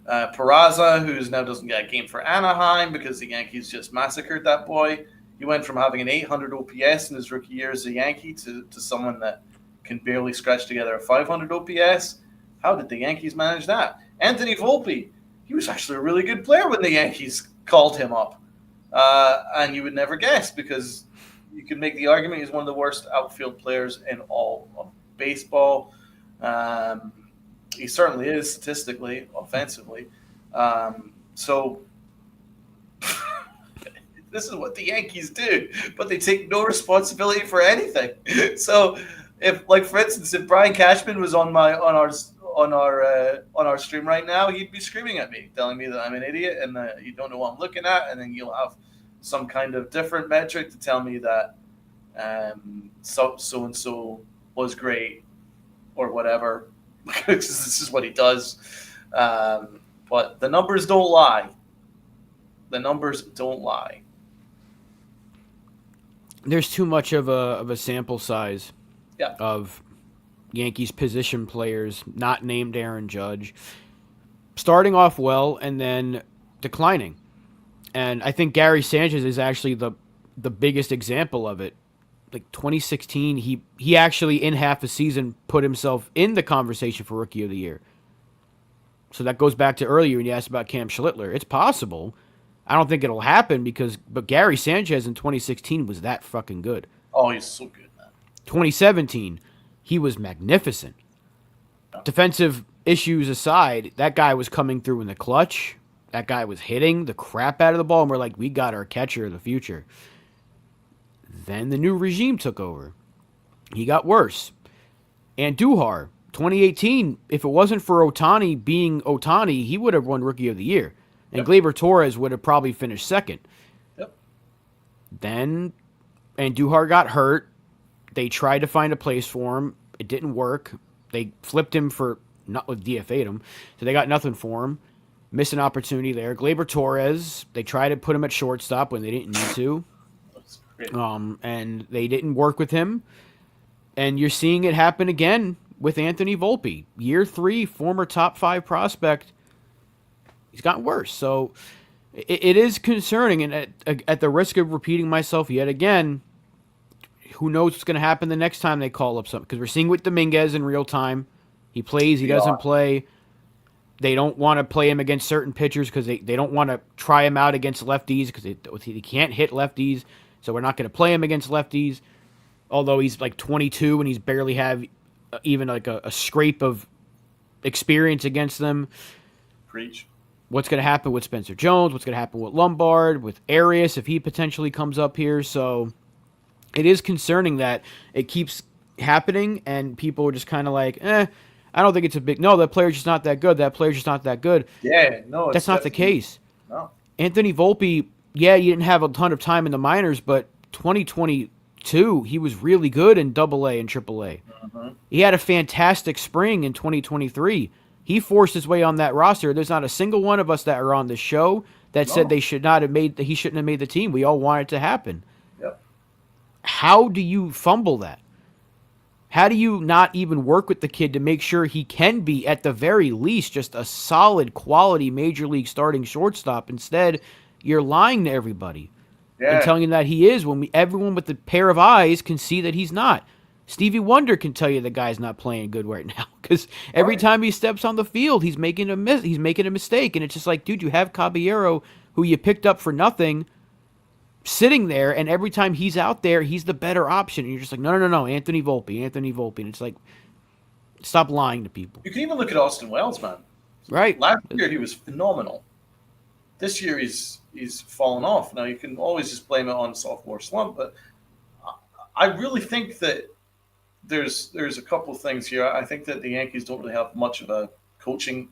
Peraza, who now doesn't get a game for Anaheim because the Yankees just massacred that boy. He went from having an 800 OPS in his rookie year as a Yankee to someone that can barely scratch together a 500 OPS. How did the Yankees manage that? Anthony Volpe, he was actually a really good player when the Yankees called him up. And you would never guess because you could make the argument he's one of the worst outfield players in all of baseball. He certainly is statistically, offensively. So this is what the Yankees do, but they take no responsibility for anything. So if, like, for instance, if Brian Cashman was on our stream right now, he'd be screaming at me, telling me that I'm an idiot and that you don't know what I'm looking at, and then you'll have some kind of different metric to tell me that so and so was great or whatever, because this is what he does. But the numbers don't lie. The numbers don't lie. There's too much of a sample size of Yankees position players not named Aaron Judge starting off well and then declining. And I think Gary Sanchez is actually the biggest example of it. Like 2016, he actually in half a season put himself in the conversation for Rookie of the Year. So that goes back to earlier when you asked about Cam Schlittler. It's possible. I don't think it'll happen but Gary Sanchez in 2016 was that fucking good. Oh, he's so good, man. 2017, he was magnificent. Defensive issues aside, that guy was coming through in the clutch. That guy was hitting the crap out of the ball, and we're like, we got our catcher of the future. Then the new regime took over. He got worse. And Duhar, 2018, if it wasn't for Ohtani being Ohtani, he would have won Rookie of the Year. And Gleyber Torres would have probably finished second. Yep. And Duhar got hurt. They tried to find a place for him. It didn't work. They flipped him DFA'd him. So they got nothing for him. Missed an opportunity there. Gleyber Torres, they tried to put him at shortstop when they didn't need to. That's great. And they didn't work with him. And you're seeing it happen again with Anthony Volpe. Year 3, former top 5 prospect. He's gotten worse. So it is concerning. And at the risk of repeating myself yet again, who knows what's going to happen the next time they call up something. Because we're seeing with Dominguez in real time. He plays, he doesn't play. They don't want to play him against certain pitchers because they don't want to try him out against lefties because he can't hit lefties. So we're not going to play him against lefties. Although he's like 22 and he's barely have even like a scrape of experience against them. Preach. What's going to happen with Spencer Jones? What's going to happen with Lombard? With Arias if he potentially comes up here? So it is concerning that it keeps happening and people are just kind of like, I don't think it's a big. No, that player's just not that good. That player's just not that good. Yeah, no, it's That's not the definitely case. no. Anthony Volpe, yeah, you didn't have a ton of time in the minors, but 2022, he was really good in Double A and Triple A. Mm-hmm. He had a fantastic spring in 2023. He forced his way on that roster. There's not a single one of us that are on this show that said No. they should not have made. He shouldn't have made the team. We all want it to happen. Yep. How do you fumble that? How do you not even work with the kid to make sure he can be, at the very least, just a solid, quality major league starting shortstop? Instead, you're lying to everybody and Yeah. telling him that he is when everyone with a pair of eyes can see that he's not. Stevie Wonder can tell you the guy's not playing good right now because every Right. time he steps on the field, he's making a mistake, and it's just like, dude, you have Caballero, who you picked up for nothing, sitting there, and every time he's out there, he's the better option. And you're just like, no, Anthony Volpe. And it's like, stop lying to people. You can even look at Austin Wells, man. Right. Last year he was phenomenal. This year he's fallen off. Now you can always just blame it on sophomore slump, but I really think that there's a couple of things here. I think that the Yankees don't really have much of a coaching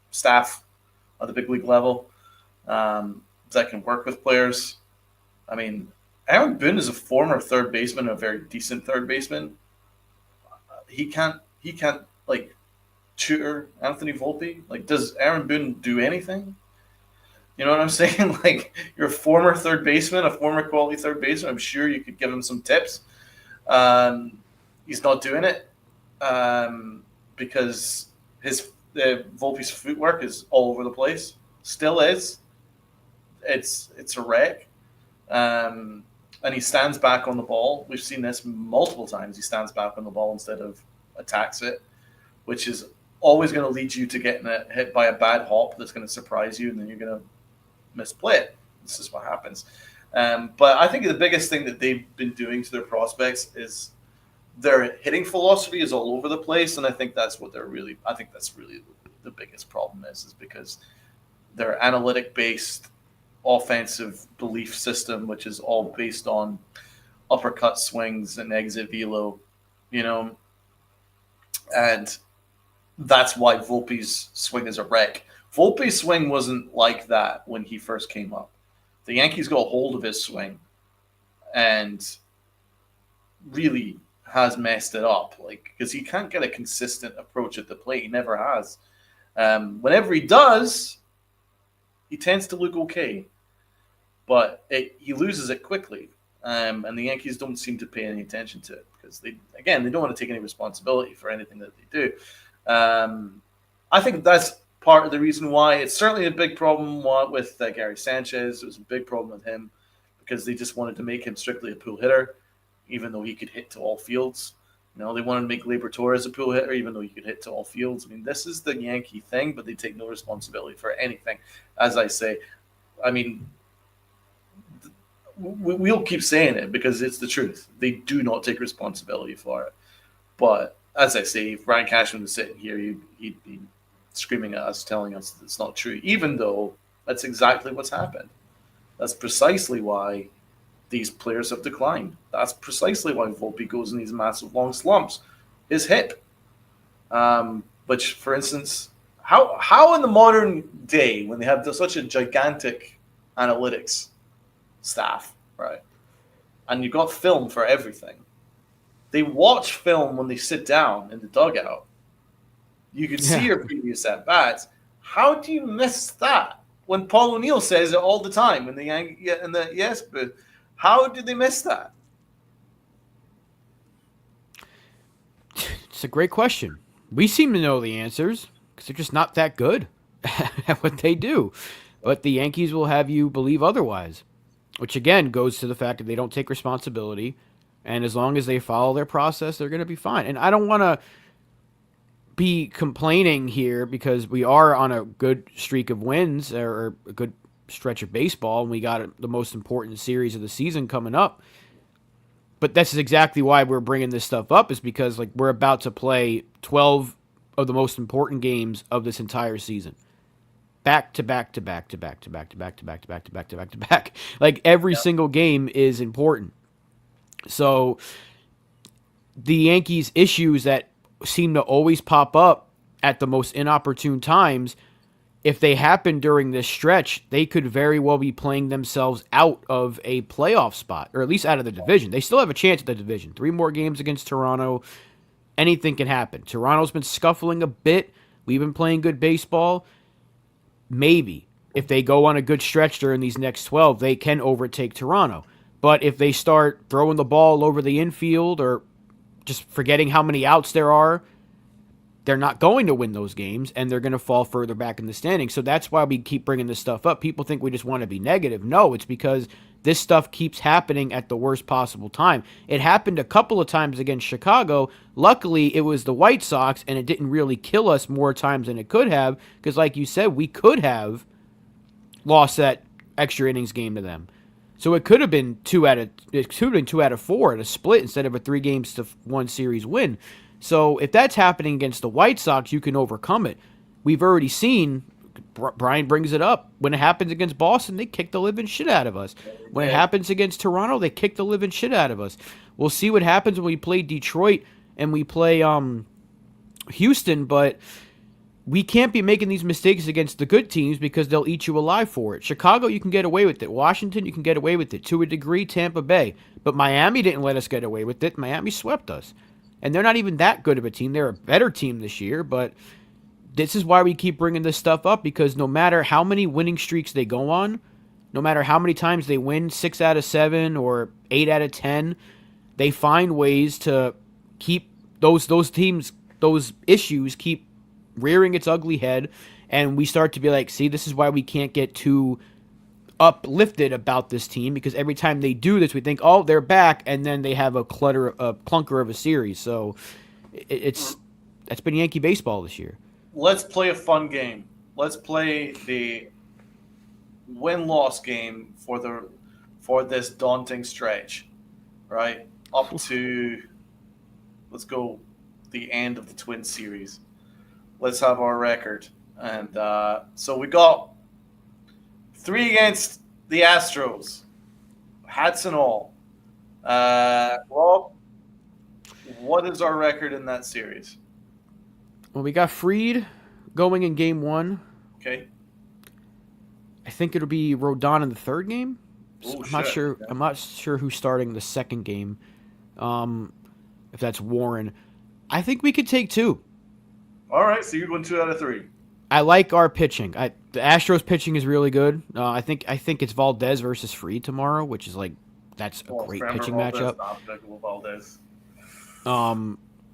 staff at the big league level that can work with players. I mean, Aaron Boone is a former third baseman, a very decent third baseman. He can't like tutor Anthony Volpe. Like, does Aaron Boone do anything? You know what I'm saying? Like, you're a former third baseman, a former quality third baseman. I'm sure you could give him some tips. He's not doing it because Volpe's footwork is all over the place. Still is. It's a wreck. And he stands back on the ball. We've seen this multiple times. He stands back on the ball instead of attacks it, which is always going to lead you to getting hit by a bad hop that's going to surprise you, and then you're going to misplay it. This is what happens. But I think the biggest thing that they've been doing to their prospects is their hitting philosophy is all over the place, and I think that's really the biggest problem is because their analytic-based offensive belief system, which is all based on uppercut swings and exit velo, and that's why Volpe's swing is a wreck. Volpe's swing wasn't like that when he first came up. The Yankees got a hold of his swing and really has messed it up, because he can't get a consistent approach at the plate. He never has. Whenever he does, he tends to look okay, but he loses it quickly, and the Yankees don't seem to pay any attention to it because they don't want to take any responsibility for anything that they do. I think that's part of the reason why. It's certainly a big problem with Gary Sanchez. It was a big problem with him because they just wanted to make him strictly a pull hitter, even though he could hit to all fields. They wanted to make Gleyber Torres a pull hitter, even though he could hit to all fields. I mean, this is the Yankee thing, but they take no responsibility for anything. As I say, I mean, we'll keep saying it because it's the truth. They do not take responsibility for it. But as I say, if Ryan Cashman was sitting here, he'd be screaming at us, telling us that it's not true, even though that's exactly what's happened. That's precisely why these players have declined. That's precisely why Volpe goes in these massive long slumps. His hip, which, for instance, how in the modern day, when they have such a gigantic analytics staff, right, and you've got film for everything, they watch film when they sit down in the dugout. You can see your previous at-bats. How do you miss that? When Paul O'Neill says it all the time in the yes booth, how did they miss that? It's a great question. We seem to know the answers because they're just not that good at what they do. But the Yankees will have you believe otherwise, which again goes to the fact that they don't take responsibility. And as long as they follow their process, they're going to be fine. And I don't want to be complaining here because we are on a good streak of wins or a good stretch of baseball, and we got the most important series of the season coming up. But this is exactly why we're bringing this stuff up, is because we're about to play 12 of the most important games of this entire season. Back to back to back to back to back to back to back to back to back to back to back. Every single game is important. So the Yankees' issues that seem to always pop up at the most inopportune times, if they happen during this stretch, they could very well be playing themselves out of a playoff spot, or at least out of the division. They still have a chance at the division. 3 more games against Toronto. Anything can happen. Toronto's been scuffling a bit. We've been playing good baseball. Maybe if they go on a good stretch during these next 12, they can overtake Toronto. But if they start throwing the ball over the infield or just forgetting how many outs there are, they're not going to win those games, and they're going to fall further back in the standings. So that's why we keep bringing this stuff up. People think we just want to be negative. No, it's because this stuff keeps happening at the worst possible time. It happened a couple of times against Chicago. Luckily, it was the White Sox, and it didn't really kill us more times than it could have, because like you said, we could have lost that extra innings game to them. So it could have been 2 out of 4 at a split instead of a 3 games to 1 series win. So if that's happening against the White Sox, you can overcome it. We've already seen, Brian brings it up, when it happens against Boston, they kick the living shit out of us. When it happens against Toronto, they kick the living shit out of us. We'll see what happens when we play Detroit and we play Houston, but we can't be making these mistakes against the good teams because they'll eat you alive for it. Chicago, you can get away with it. Washington, you can get away with it. To a degree, Tampa Bay. But Miami didn't let us get away with it. Miami swept us. And they're not even that good of a team. They're a better team this year, but this is why we keep bringing this stuff up, because no matter how many winning streaks they go on, no matter how many times they win 6 out of 7 or 8 out of 10, they find ways to keep those teams, those issues keep rearing its ugly head, and we start to be like, see, this is why we can't get too uplifted about this team, because every time they do this, we think, oh, they're back, and then they have a clunker of a series. So that's been Yankee baseball this year. Let's play a fun game. Let's play the win-loss game for this daunting stretch, right? Up to, let's go, the end of the Twin Series. Let's have our record. And so we got 3 against the Astros, hats and all. Rob, what is our record in that series? Well, we got Fried going in game 1. Okay. I think it'll be Rodon in the 3rd game. Ooh, I'm not sure. I'm not sure who's starting the 2nd game. If that's Warren, I think we could take 2. All right, so you'd win 2 out of 3. I like our pitching. The Astros pitching is really good. I think it's Valdez versus Fried tomorrow, which is that's a great pitching matchup.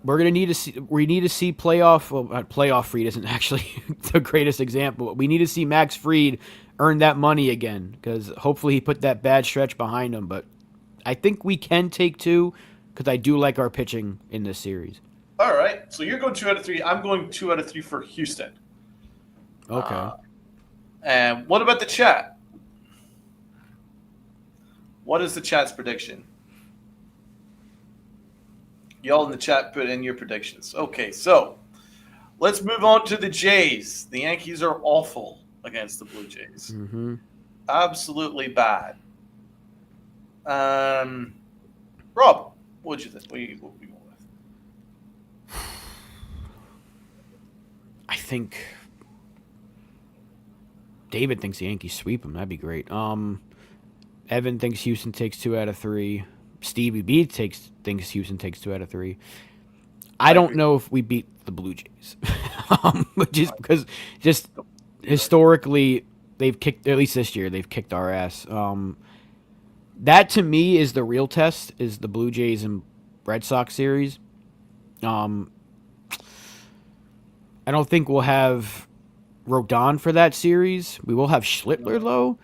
We're gonna need to see. We need to see playoff. Well, playoff Fried isn't actually the greatest example. We need to see Max Fried earn that money again, because hopefully he put that bad stretch behind him. But I think we can take 2, because I do like our pitching in this series. All right, so you're going 2 out of 3. I'm going 2 out of 3 for Houston. Okay. And what about the chat? What is the chat's prediction? Y'all in the chat put in your predictions. Okay, so let's move on to the Jays. The Yankees are awful against the Blue Jays. Mm-hmm. Absolutely bad. Rob, what did you think? What you going with? I think David thinks the Yankees sweep them. That'd be great. Evan thinks Houston takes 2 out of 3. Stevie B thinks Houston takes 2 out of 3. I don't know if we beat the Blue Jays, just because historically they've kicked, at least this year they've kicked our ass. That to me is the real test, is the Blue Jays and Red Sox series. I don't think we'll have Rodon for that series. We will have Schlittler, though.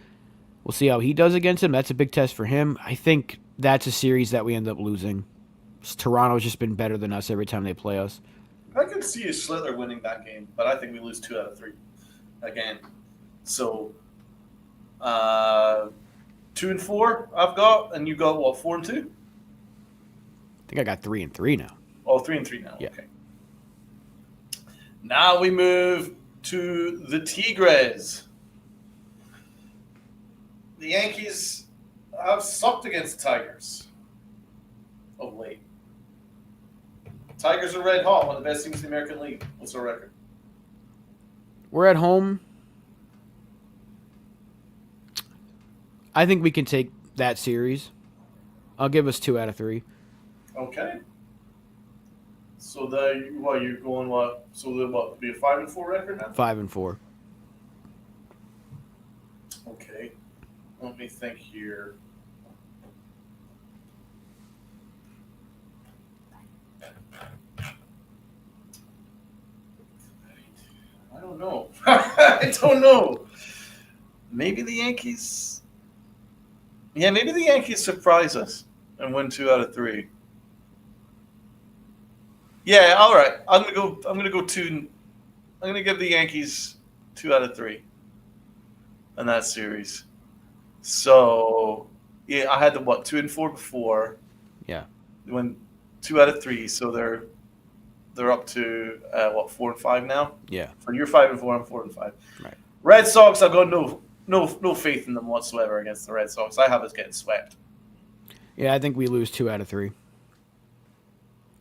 We'll see how he does against him. That's a big test for him. I think that's a series that we end up losing. Toronto's just been better than us every time they play us. I can see a Schlittler winning that game, but I think we lose 2 out of 3 again. So, 2 and 4 I've got, and you got what, 4 and 2? I think I got 3 and 3 now. Oh, 3 and 3 now. Yeah. Okay. Now we move to the Tigres. The Yankees have sucked against the Tigers. of late. Tigers are red hot, one of the best teams in the American League. What's our record? We're at home. I think we can take that series. I'll give us 2 out of 3. Okay. So you're going what? So be a 5-4 record now? 5-4. Okay. Let me think here. I don't know. I don't know. Maybe the Yankees. Yeah, maybe the Yankees surprise us and win 2 out of 3. Yeah, all right. I'm gonna go 2. I'm gonna give the Yankees 2 out of 3 in that series. So yeah, I had the 2-4 before. Yeah. Went 2 out of 3, so they're up to 4-5 now. Yeah. So you're 5-4, I'm 4-5. Right. Red Sox, I've got no faith in them whatsoever against the Red Sox. I have us getting swept. Yeah, I think we lose 2 out of 3.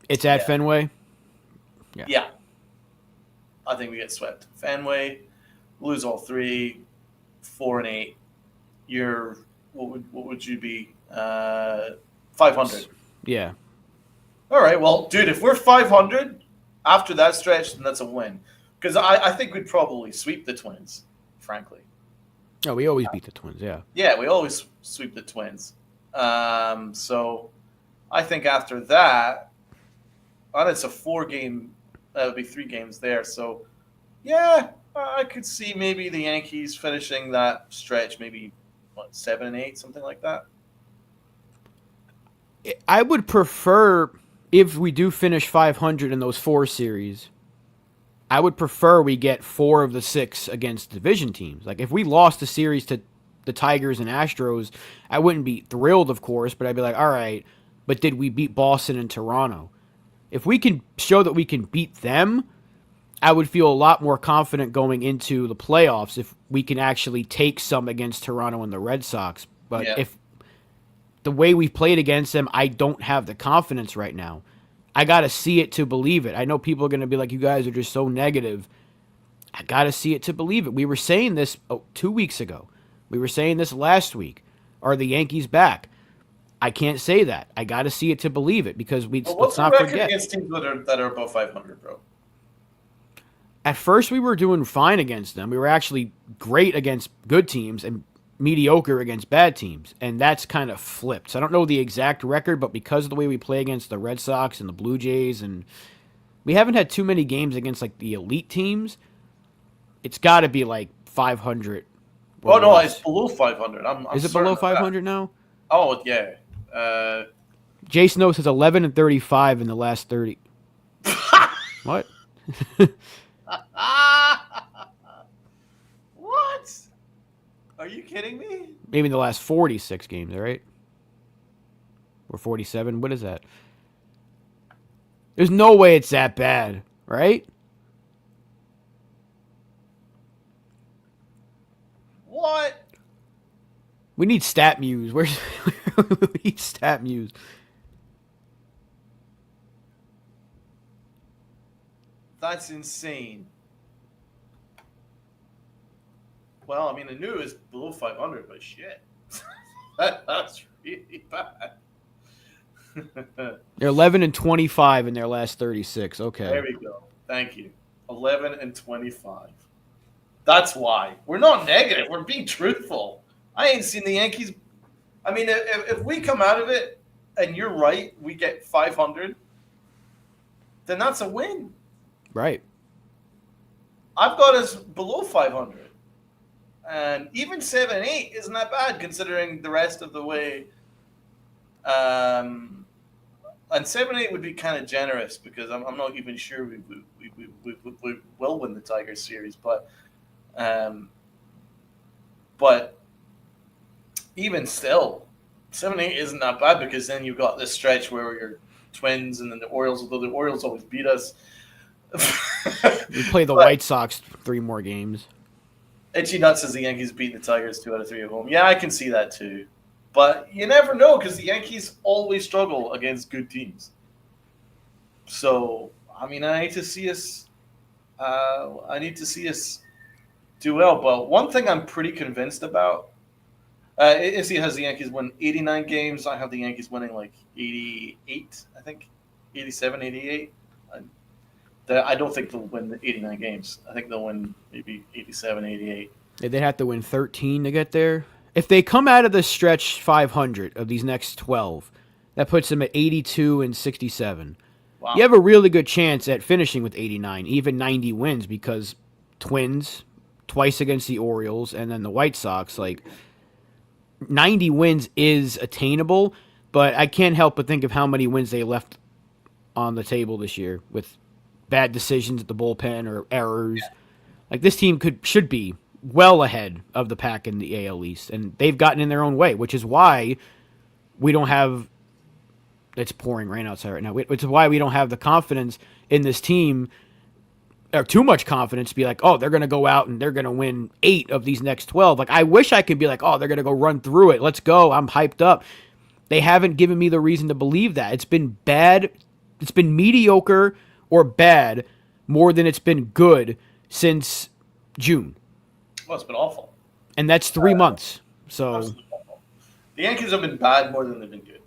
It's at Fenway. Yeah. I think we get swept. Fenway, lose all 3, 4-8. You're what would you be? 500. Yeah. All right. Well, dude, if we're 500 after that stretch, then that's a win. Because I think we'd probably sweep the Twins, frankly. Oh, we always beat the Twins, yeah. Yeah, we always sweep the Twins. So I think after that, and it's a 4-game, that would be 3 games there. So, yeah, I could see maybe the Yankees finishing that stretch, maybe 7-8, something like that. I would prefer, if we do finish 500 in those 4 series, I would prefer we get 4 of the 6 against division teams. Like, if we lost the series to the Tigers and Astros, I wouldn't be thrilled, of course, but I'd be like, all right, but did we beat Boston and Toronto? If we can show that we can beat them, I would feel a lot more confident going into the playoffs if we can actually take some against Toronto and the Red Sox. But if the way we've played against them, I don't have the confidence right now. I got to see it to believe it. I know people are going to be like, you guys are just so negative. I got to see it to believe it. We were saying this 2 weeks ago. We were saying this last week. Are the Yankees back? I can't say that. I got to see it to believe it because let's not forget. Against teams that are above 500, bro? At first, we were doing fine against them. We were actually great against good teams and mediocre against bad teams, and that's kind of flipped. So I don't know the exact record, but because of the way we play against the Red Sox and the Blue Jays, and we haven't had too many games against like the elite teams, it's got to be like 500. Oh no, it's below 500. Is it below 500 now? Oh yeah. Jason Snow says 11-35 in the last 30. What? What? Are you kidding me? Maybe in the last 46 games, right? Or 47. What is that? There's no way it's that bad, right? What? We need Stat Muse. We need Stat Muse. That's insane. Well, I mean, the new is below 500, but shit. That's really bad. They're 11-25 in their last 36. Okay. There we go. Thank you. 11-25. That's why. We're not negative. We're being truthful. I ain't seen the Yankees. I mean, if we come out of it and you're right, we get 500, then that's a win. Right. I've got us below 500. And even 7-8 isn't that bad considering the rest of the way. And 7-8 would be kind of generous because I'm not even sure we will win the Tigers series. But even still, 7-8 isn't that bad because then you've got this stretch where you're Twins and then the Orioles, although the Orioles always beat us. We play the White Sox 3 more games. Itchy Nuts says the Yankees beat the Tigers 2 out of 3 at home. Yeah, I can see that too. But you never know because the Yankees always struggle against good teams. So I mean, I need to see us. I need to see us do well. But one thing I'm pretty convinced about is he has the Yankees win 89 games. I have the Yankees winning like 88, I think, 87, 88. I don't think they'll win the 89 games. I think they'll win maybe 87, 88. They'd have to win 13 to get there. If they come out of the stretch 500 of these next 12, that puts them at 82 and 67. You Wow. have a really good chance at finishing with 89, even 90 wins, because Twins, twice against the Orioles, and then the White Sox, like 90 wins is attainable, but I can't help but think of how many wins they left on the table this year with bad decisions at the bullpen or errors. Like this team should be well ahead of the pack in the AL East, and they've gotten in their own way, which is why we don't have. It's pouring rain outside right now, which is why we don't have the confidence in this team, or too much confidence to be like, oh, they're going to go out and they're going to win 8 of these next 12. Like I wish I could be like, oh, they're going to go run through it. Let's go. I'm hyped up. They haven't given me the reason to believe that. It's been bad. It's been mediocre or bad more than it's been good since June. Well, it's been awful. And that's 3 months. So Absolutely awful. The Yankees have been bad more than they've been good.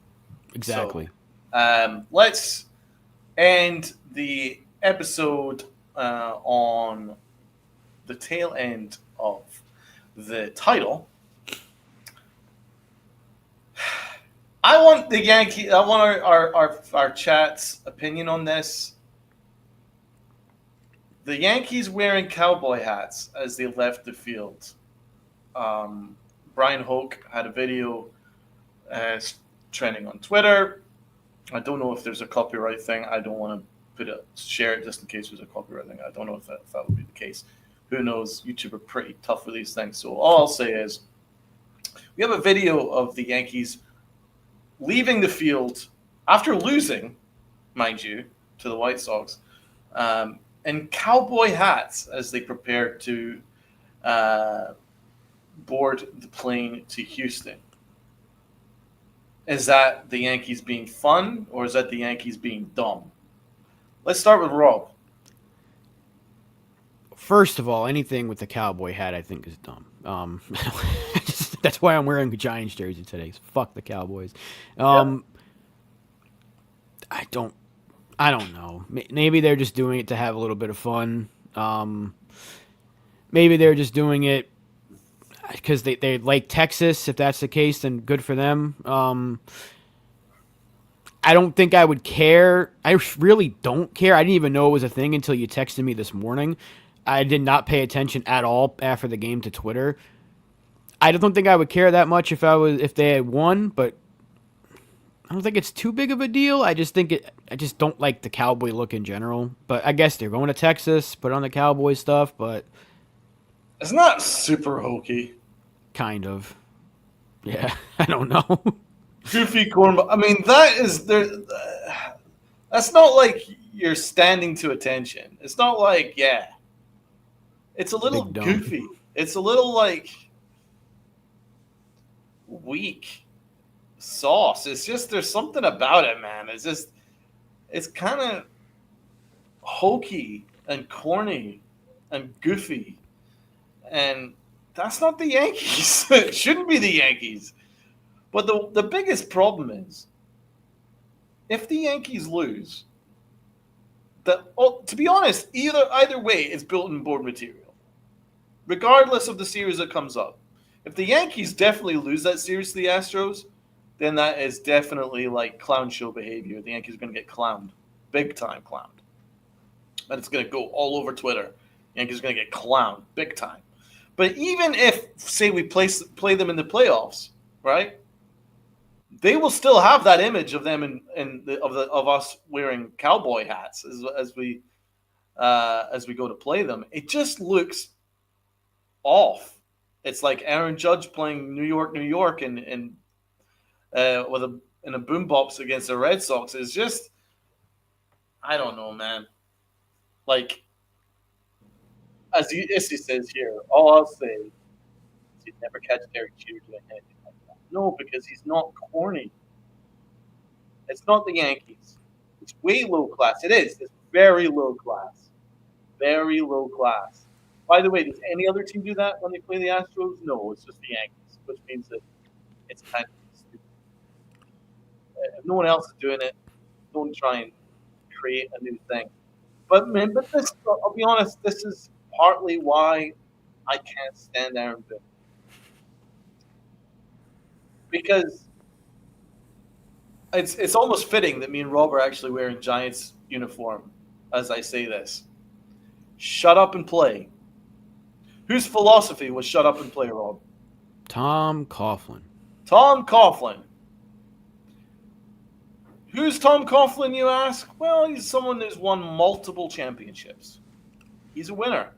exactly. So, let's end the episode on the tail end of the title. I want the Yankee. I want our chat's opinion on this. The Yankees wearing cowboy hats as they left the field. Brian Hoke had a video trending on Twitter. I don't know if there's a copyright thing. I don't want to share it just in case there's a copyright thing. I don't know if that would be the case. Who knows? YouTube are pretty tough with these things. So all I'll say is we have a video of the Yankees leaving the field after losing, mind you, to the White Sox, in cowboy hats as they prepare to board the plane to Houston. Is that the Yankees being fun, or is that the Yankees being dumb? Let's start with Rob. First of all, anything with the cowboy hat, I think, is dumb. That's why I'm wearing a Giants jersey today. Fuck the Cowboys. Yep. I don't know. Maybe they're just doing it to have a little bit of fun. Maybe they're just doing it because they like Texas. If that's the case, then good for them. I don't think I would care. I really don't care. I didn't even know it was a thing until you texted me this morning. I did not pay attention at all after the game to Twitter. I don't think I would care that much if they had won, but I don't think it's too big of a deal. I just don't like the cowboy look in general. But I guess they're going to Texas, put on the cowboy stuff, but It's not super hokey. kind of. Yeah, I don't know. Goofy corn. I mean, that is there. That's not like you're standing to attention. It's not like It's a little Big dumb. goofy. It's a little like weak sauce. It's just there's something about it, man. It's kind of hokey and corny and goofy, and that's not the Yankees. It shouldn't be the Yankees. But the biggest problem is if the Yankees lose, to be honest, either way, it's bulletin board material, regardless of the series that comes up. If the Yankees definitely lose that series to the Astros, then that is definitely like clown show behavior. The Yankees are going to get clowned, big time clowned, and it's going to go all over Twitter. The Yankees are going to get clowned, big time. But even if, say, we play them in the playoffs, right? They will still have that image of them of us wearing cowboy hats as we go to play them. It just looks off. It's like Aaron Judge playing New York, and in a boombox against the Red Sox. It's just, I don't know, man. Like as he says here, all I'll say is he'd never catch Derek Jeter doing anything like that. No, because he's not corny. It's not the Yankees. It's way low class. It is. It's very low class. Very low class. By the way, does any other team do that when they play the Astros? No, it's just the Yankees, which means that it's kind of stupid. If no one else is doing it, don't try and create a new thing. But man, but this, I'll be honest, this is partly why I can't stand Aaron Boone. Because it's almost fitting that me and Rob are actually wearing Giants uniform as I say this. Shut up and play. Whose philosophy was shut up and play, Rob? Tom Coughlin. Tom Coughlin. Who's Tom Coughlin, you ask? Well, he's someone who's won multiple championships. He's a winner.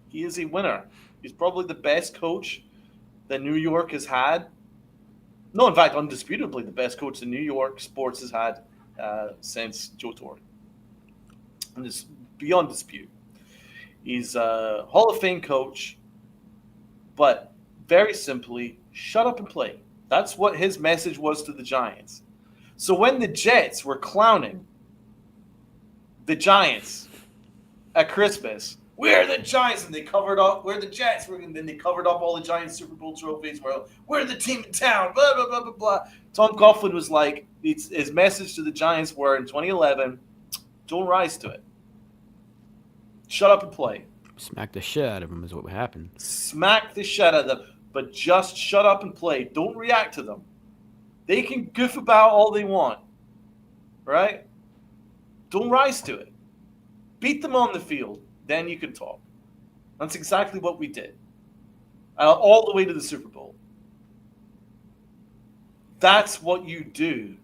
He is a winner. He's probably the best coach that New York has had. No, in fact, undisputably the best coach that New York sports has had since Joe Torre. And it's beyond dispute. He's a Hall of Fame coach, but very simply, shut up and play. That's what his message was to the Giants. So when the Jets were clowning the Giants at Christmas, we're the Giants, and they covered up. We're the Jets, and then they covered up all the Giants Super Bowl trophies. We're the team in town. Blah blah blah blah blah. Tom Coughlin was like, his message to the Giants were in 2011, don't rise to it. Shut up and play. Smack the shit out of him is what happened. Smack the shit out of them, but just shut up and play. Don't react to them. They can goof about all they want, right? Don't rise to it. Beat them on the field, then you can talk. That's exactly what we did. All the way to the Super Bowl. That's what you do.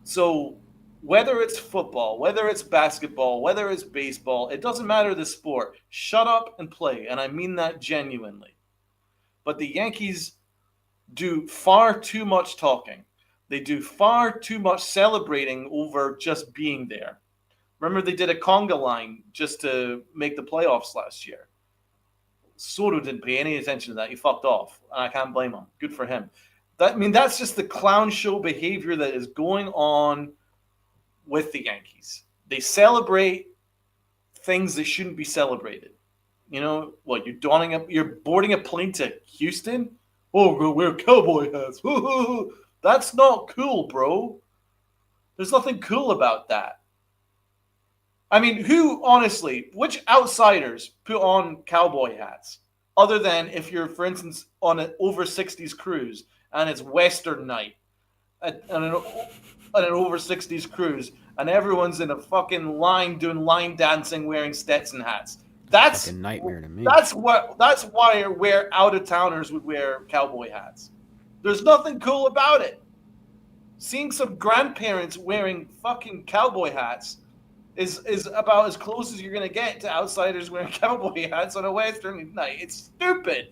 So whether it's football, whether it's basketball, whether it's baseball, it doesn't matter the sport. Shut up and play, and I mean that genuinely. But the Yankees do far too much talking. They do far too much celebrating over just being there. Remember, they did a conga line just to make the playoffs last year. Soto didn't pay any attention to that. He fucked off, and I can't blame him. Good for him. That's just the clown show behavior that is going on with the Yankees. They celebrate things that shouldn't be celebrated. You know what? You're boarding a plane to Houston. Oh, we're gonna wear cowboy hats. That's not cool, bro. There's nothing cool about that. I mean, which outsiders put on cowboy hats? Other than if you're, for instance, on an over 60s cruise and it's Western night on an over 60s cruise and everyone's in a fucking line doing line dancing wearing Stetson hats. That's a nightmare to me. That's where out-of-towners would wear cowboy hats. There's nothing cool about it. Seeing some grandparents wearing fucking cowboy hats is about as close as you're going to get to outsiders wearing cowboy hats on a Western night. It's stupid.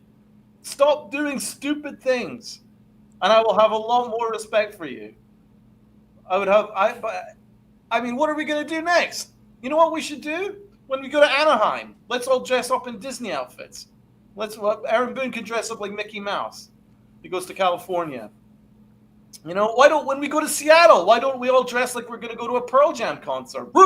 Stop doing stupid things, and I will have a lot more respect for you. I mean, what are we going to do next? You know what we should do? When we go to Anaheim, let's all dress up in Disney outfits. Aaron Boone can dress up like Mickey Mouse. He goes to California. You know, when we go to Seattle, why don't we all dress like we're going to go to a Pearl Jam concert? Do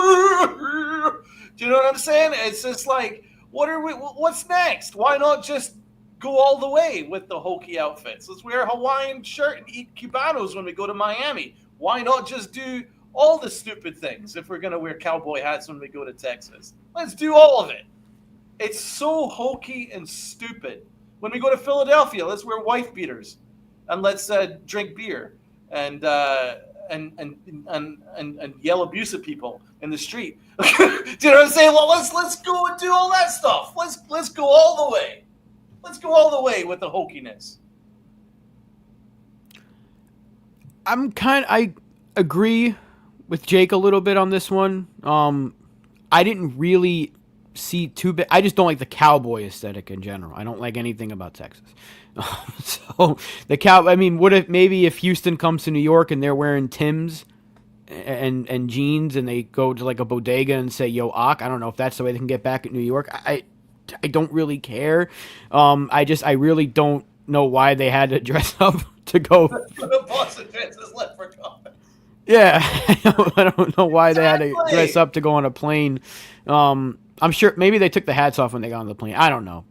you know what I'm saying? It's just like, what's next? Why not just go all the way with the hokey outfits? Let's wear a Hawaiian shirt and eat Cubanos when we go to Miami. Why not just do all the stupid things if we're going to wear cowboy hats when we go to Texas? Let's do all of it. It's so hokey and stupid. When we go to Philadelphia, let's wear wife beaters and let's drink beer and yell abuse at people in the street. Do you know what I'm saying? Well, let's go and do all that stuff. Let's go all the way. Let's go all the way with the hokiness. I agree with Jake a little bit on this one. I didn't really see too big. I just don't like the cowboy aesthetic in general. I don't like anything about Texas. So I mean, if Houston comes to New York and they're wearing Timbs and jeans and they go to like a bodega and say "Yo, Ak," I don't know if that's the way they can get back at New York. I don't really care. I really don't know why they had to dress up to go. The Boston fans is left for Coffin. Yeah, I don't know why they had to Exactly. dress up to go on a plane. I'm sure maybe they took the hats off when they got on the plane. I don't know.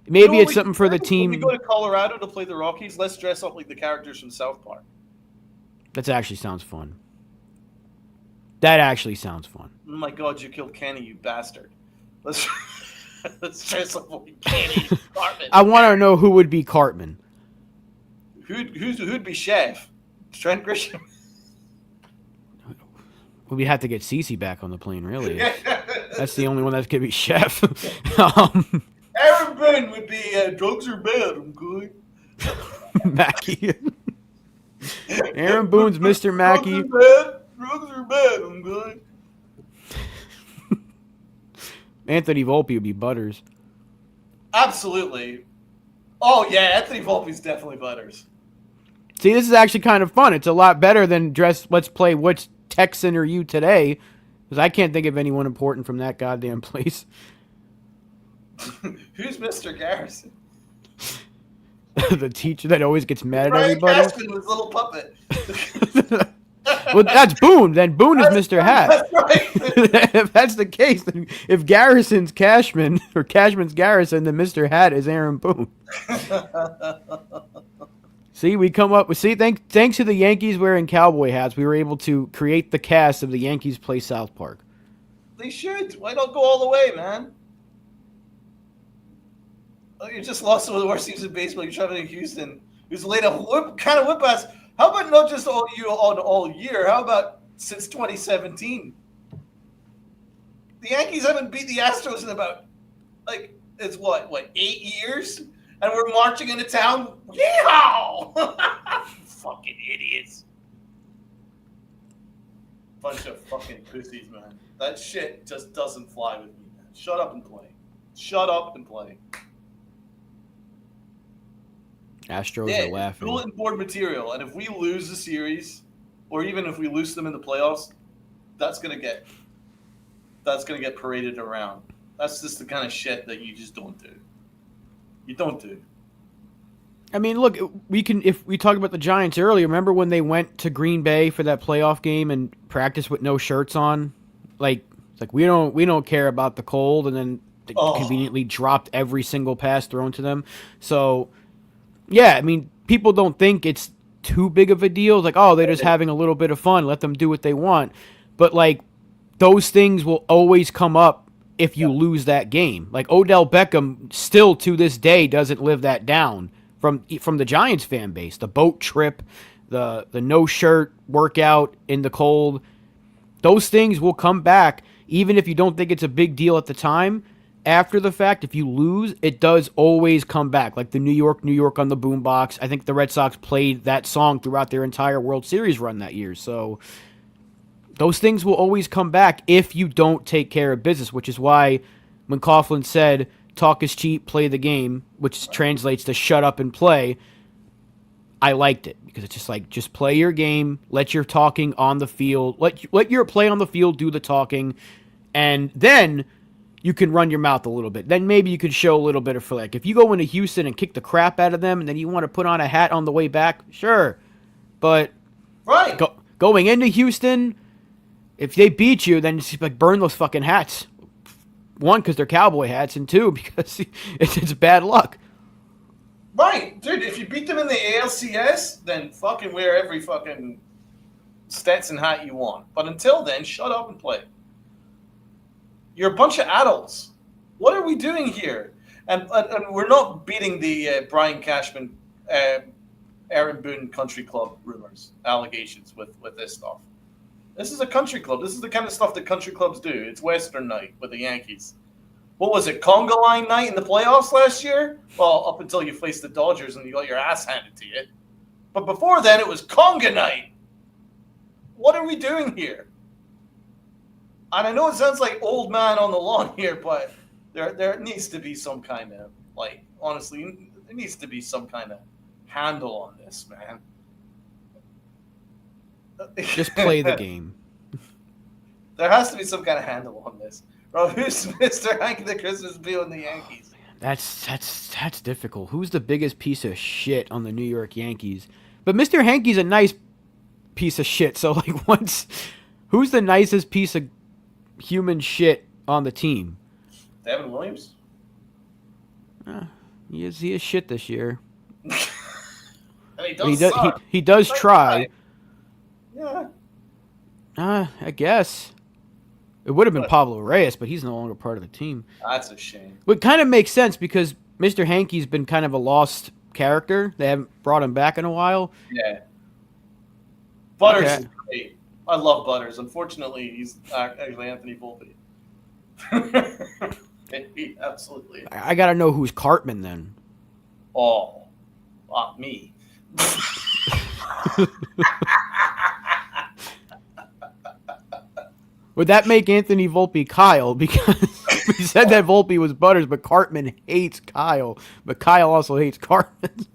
Maybe it's something for the When we team. go to Colorado to play the Rockies, let's dress up like the characters from South Park. That actually sounds fun. That actually sounds fun. Oh my God, you killed Kenny, you bastard. Let's dress up like Kenny Cartman. I want to know who would be Cartman. Who'd be Chef? Trent Grisham. We have to get Cece back on the plane, really. Yeah. That's the only one that could be Chef. Aaron Boone would be drugs are bad. I'm good. Mackie. Aaron Boone's Mr. Mackey. Drugs are bad. I'm good. Anthony Volpe would be Butters. Absolutely. Oh yeah, Anthony Volpe's definitely Butters. See, this is actually kind of fun. It's a lot better than let's play which Texan are you today, because I can't think of anyone important from that goddamn place. Who's Mr. Garrison? The teacher that always gets mad at Brian everybody. Cashman was little puppet. Well, that's Boone. Then Boone is Mr. Hat. That's right. If that's the case, then if Garrison's Cashman or Cashman's Garrison, then Mr. Hat is Aaron Boone. See, we come up with thanks to the Yankees wearing cowboy hats, we were able to create the cast of the Yankees play South Park. They should. Why not go all the way, man? Oh, you just lost one of the worst teams in baseball. You're traveling to Houston, who's laid a whip ass. How about not just all year? How about since 2017? The Yankees haven't beat the Astros in about it's what 8 years, and we're marching into town. Yeehaw! Fucking idiots! Bunch of fucking pussies, man. That shit just doesn't fly with me, man. Shut up and play. Shut up and play. Astros are laughing. Bulletin board material, and if we lose the series, or even if we lose them in the playoffs, that's gonna get paraded around. That's just the kind of shit that you just don't do. You don't do. I mean, look, if we talked about the Giants earlier, remember when they went to Green Bay for that playoff game and practiced with no shirts on? It's like we don't care about the cold, and then they conveniently dropped every single pass thrown to them. So, yeah, I mean, people don't think it's too big of a deal. It's like, oh, they're just having a little bit of fun. Let them do what they want. But, those things will always come up if you lose that game. Like, Odell Beckham still to this day doesn't live that down from the Giants fan base. The boat trip, the no-shirt workout in the cold, those things will come back even if you don't think it's a big deal at the time. After the fact, if you lose, it does always come back. Like the New York on the boombox. I think the Red Sox played that song throughout their entire World Series run that year. So those things will always come back if you don't take care of business, which is why when Coughlin said, talk is cheap, play the game, which translates to shut up and play, I liked it because it's just play your game, let your talking on the field, let your play on the field do the talking, and then you can run your mouth a little bit. Then maybe you could show a little bit of flair. If you go into Houston and kick the crap out of them and then you want to put on a hat on the way back, sure. But going into Houston, if they beat you, then just burn those fucking hats. One, because they're cowboy hats, and two, because it's bad luck. Right, dude. If you beat them in the ALCS, then fucking wear every fucking Stetson hat you want. But until then, shut up and play. You're a bunch of adults. What are we doing here? And we're not beating the Brian Cashman, Aaron Boone Country Club rumors, allegations with this stuff. This is a country club. This is the kind of stuff that country clubs do. It's Western night with the Yankees. What was it, conga line night in the playoffs last year? Well, up until you faced the Dodgers and you got your ass handed to you. But before then, it was conga night. What are we doing here? And I know it sounds like old man on the lawn here, but there needs to be some kind of, honestly, there needs to be some kind of handle on this, man. Just play the game. There has to be some kind of handle on this. Bro, who's Mr. Hank the Christmas Beal in the Yankees? That's difficult. Who's the biggest piece of shit on the New York Yankees? But Mr. Hankey's a nice piece of shit. So like, who's the nicest piece of human shit on the team? Devin Williams. He is shit this year. And he But does suck. he does try. Yeah. I guess it would have been Pablo Reyes, but he's no longer part of the team. That's a shame. What kind of makes sense because Mr. Hankey's been kind of a lost character. They haven't brought him back in a while. Yeah. Butters is great. I love Butters. Unfortunately, he's actually Anthony Volpe. He absolutely. I got to know who's Cartman then. Oh, me. Would that make Anthony Volpe Kyle? Because we said that Volpe was Butters, but Cartman hates Kyle. But Kyle also hates Cartman.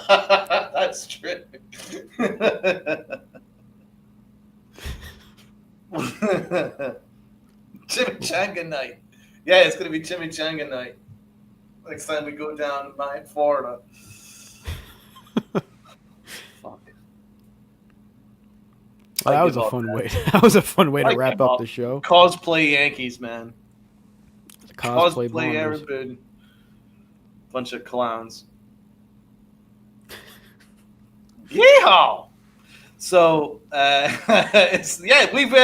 That's true. Chimichanga night. Yeah, it's going to be Chimichanga night. Next time we go down by Florida. Fuck. Well, that was a fun way. That was a fun way to wrap up the show. Cosplay Yankees, man. Cosplay everybody. Bunch of clowns. Yeehaw! So we've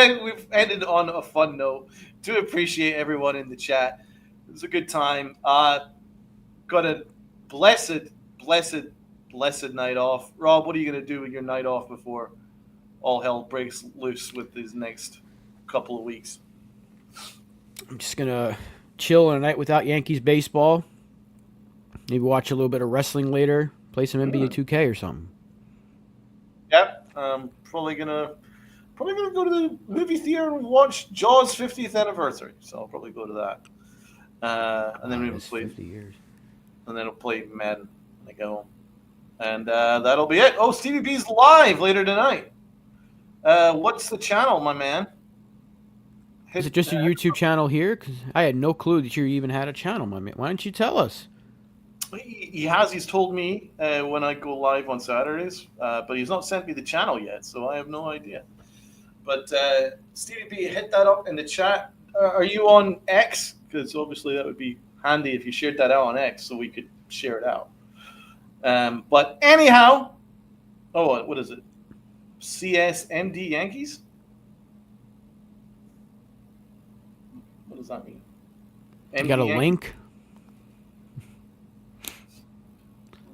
ended on a fun note. Do appreciate everyone in the chat. It was a good time. Got a blessed night off. Rob, what are you gonna do with your night off before all hell breaks loose with these next couple of weeks? I'm just gonna chill on a night without Yankees baseball. Maybe watch a little bit of wrestling later. Play some NBA 2K or something. Yep. Probably gonna go to the movie theater and watch Jaws 50th anniversary. So I'll probably go to that. And then we'll play 50 years. And then I'll play Madden when I go home. And that'll be it. Oh, Stevie B's live later tonight. What's the channel, my man? Is it just a YouTube channel here? Because I had no clue that you even had a channel, my man. Why didn't you tell us? He's told me when I go live on Saturdays, but he's not sent me the channel yet, so I have no idea. But Stevie B, hit that up in the chat. Are you on X? Because obviously that would be handy if you shared that out on X so we could share it out. But anyhow, what is it? CSMD Yankees? What does that mean? You got a link?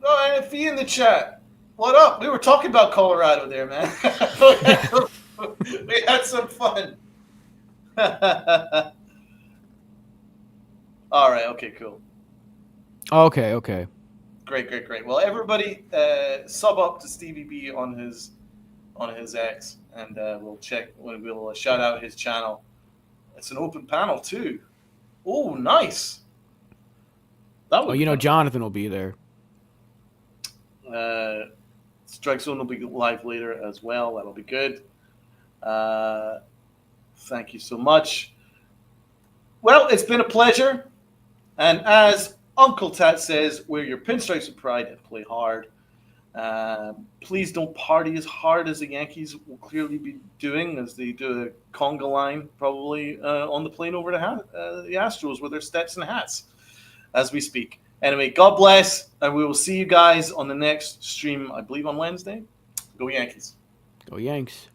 Oh, and Fee in the chat. What up? We were talking about Colorado there, man. We had some fun. All right. Okay. Cool. Okay. Great. Well, everybody, sub up to Stevie B on his X, and we'll check. We'll shout out his channel. It's an open panel too. Oh, nice. Jonathan will be there. Strike Zone will be live later as well. That'll be good. Thank you so much. Well, it's been a pleasure. And as Uncle Tat says, wear your pinstripes of pride and play hard. Please don't party as hard as the Yankees will clearly be doing, as they do a conga line probably on the plane over to the Astros with their Stetson hats as we speak. Anyway, God bless, and we will see you guys on the next stream, I believe on Wednesday. Go Yankees. Go Yanks.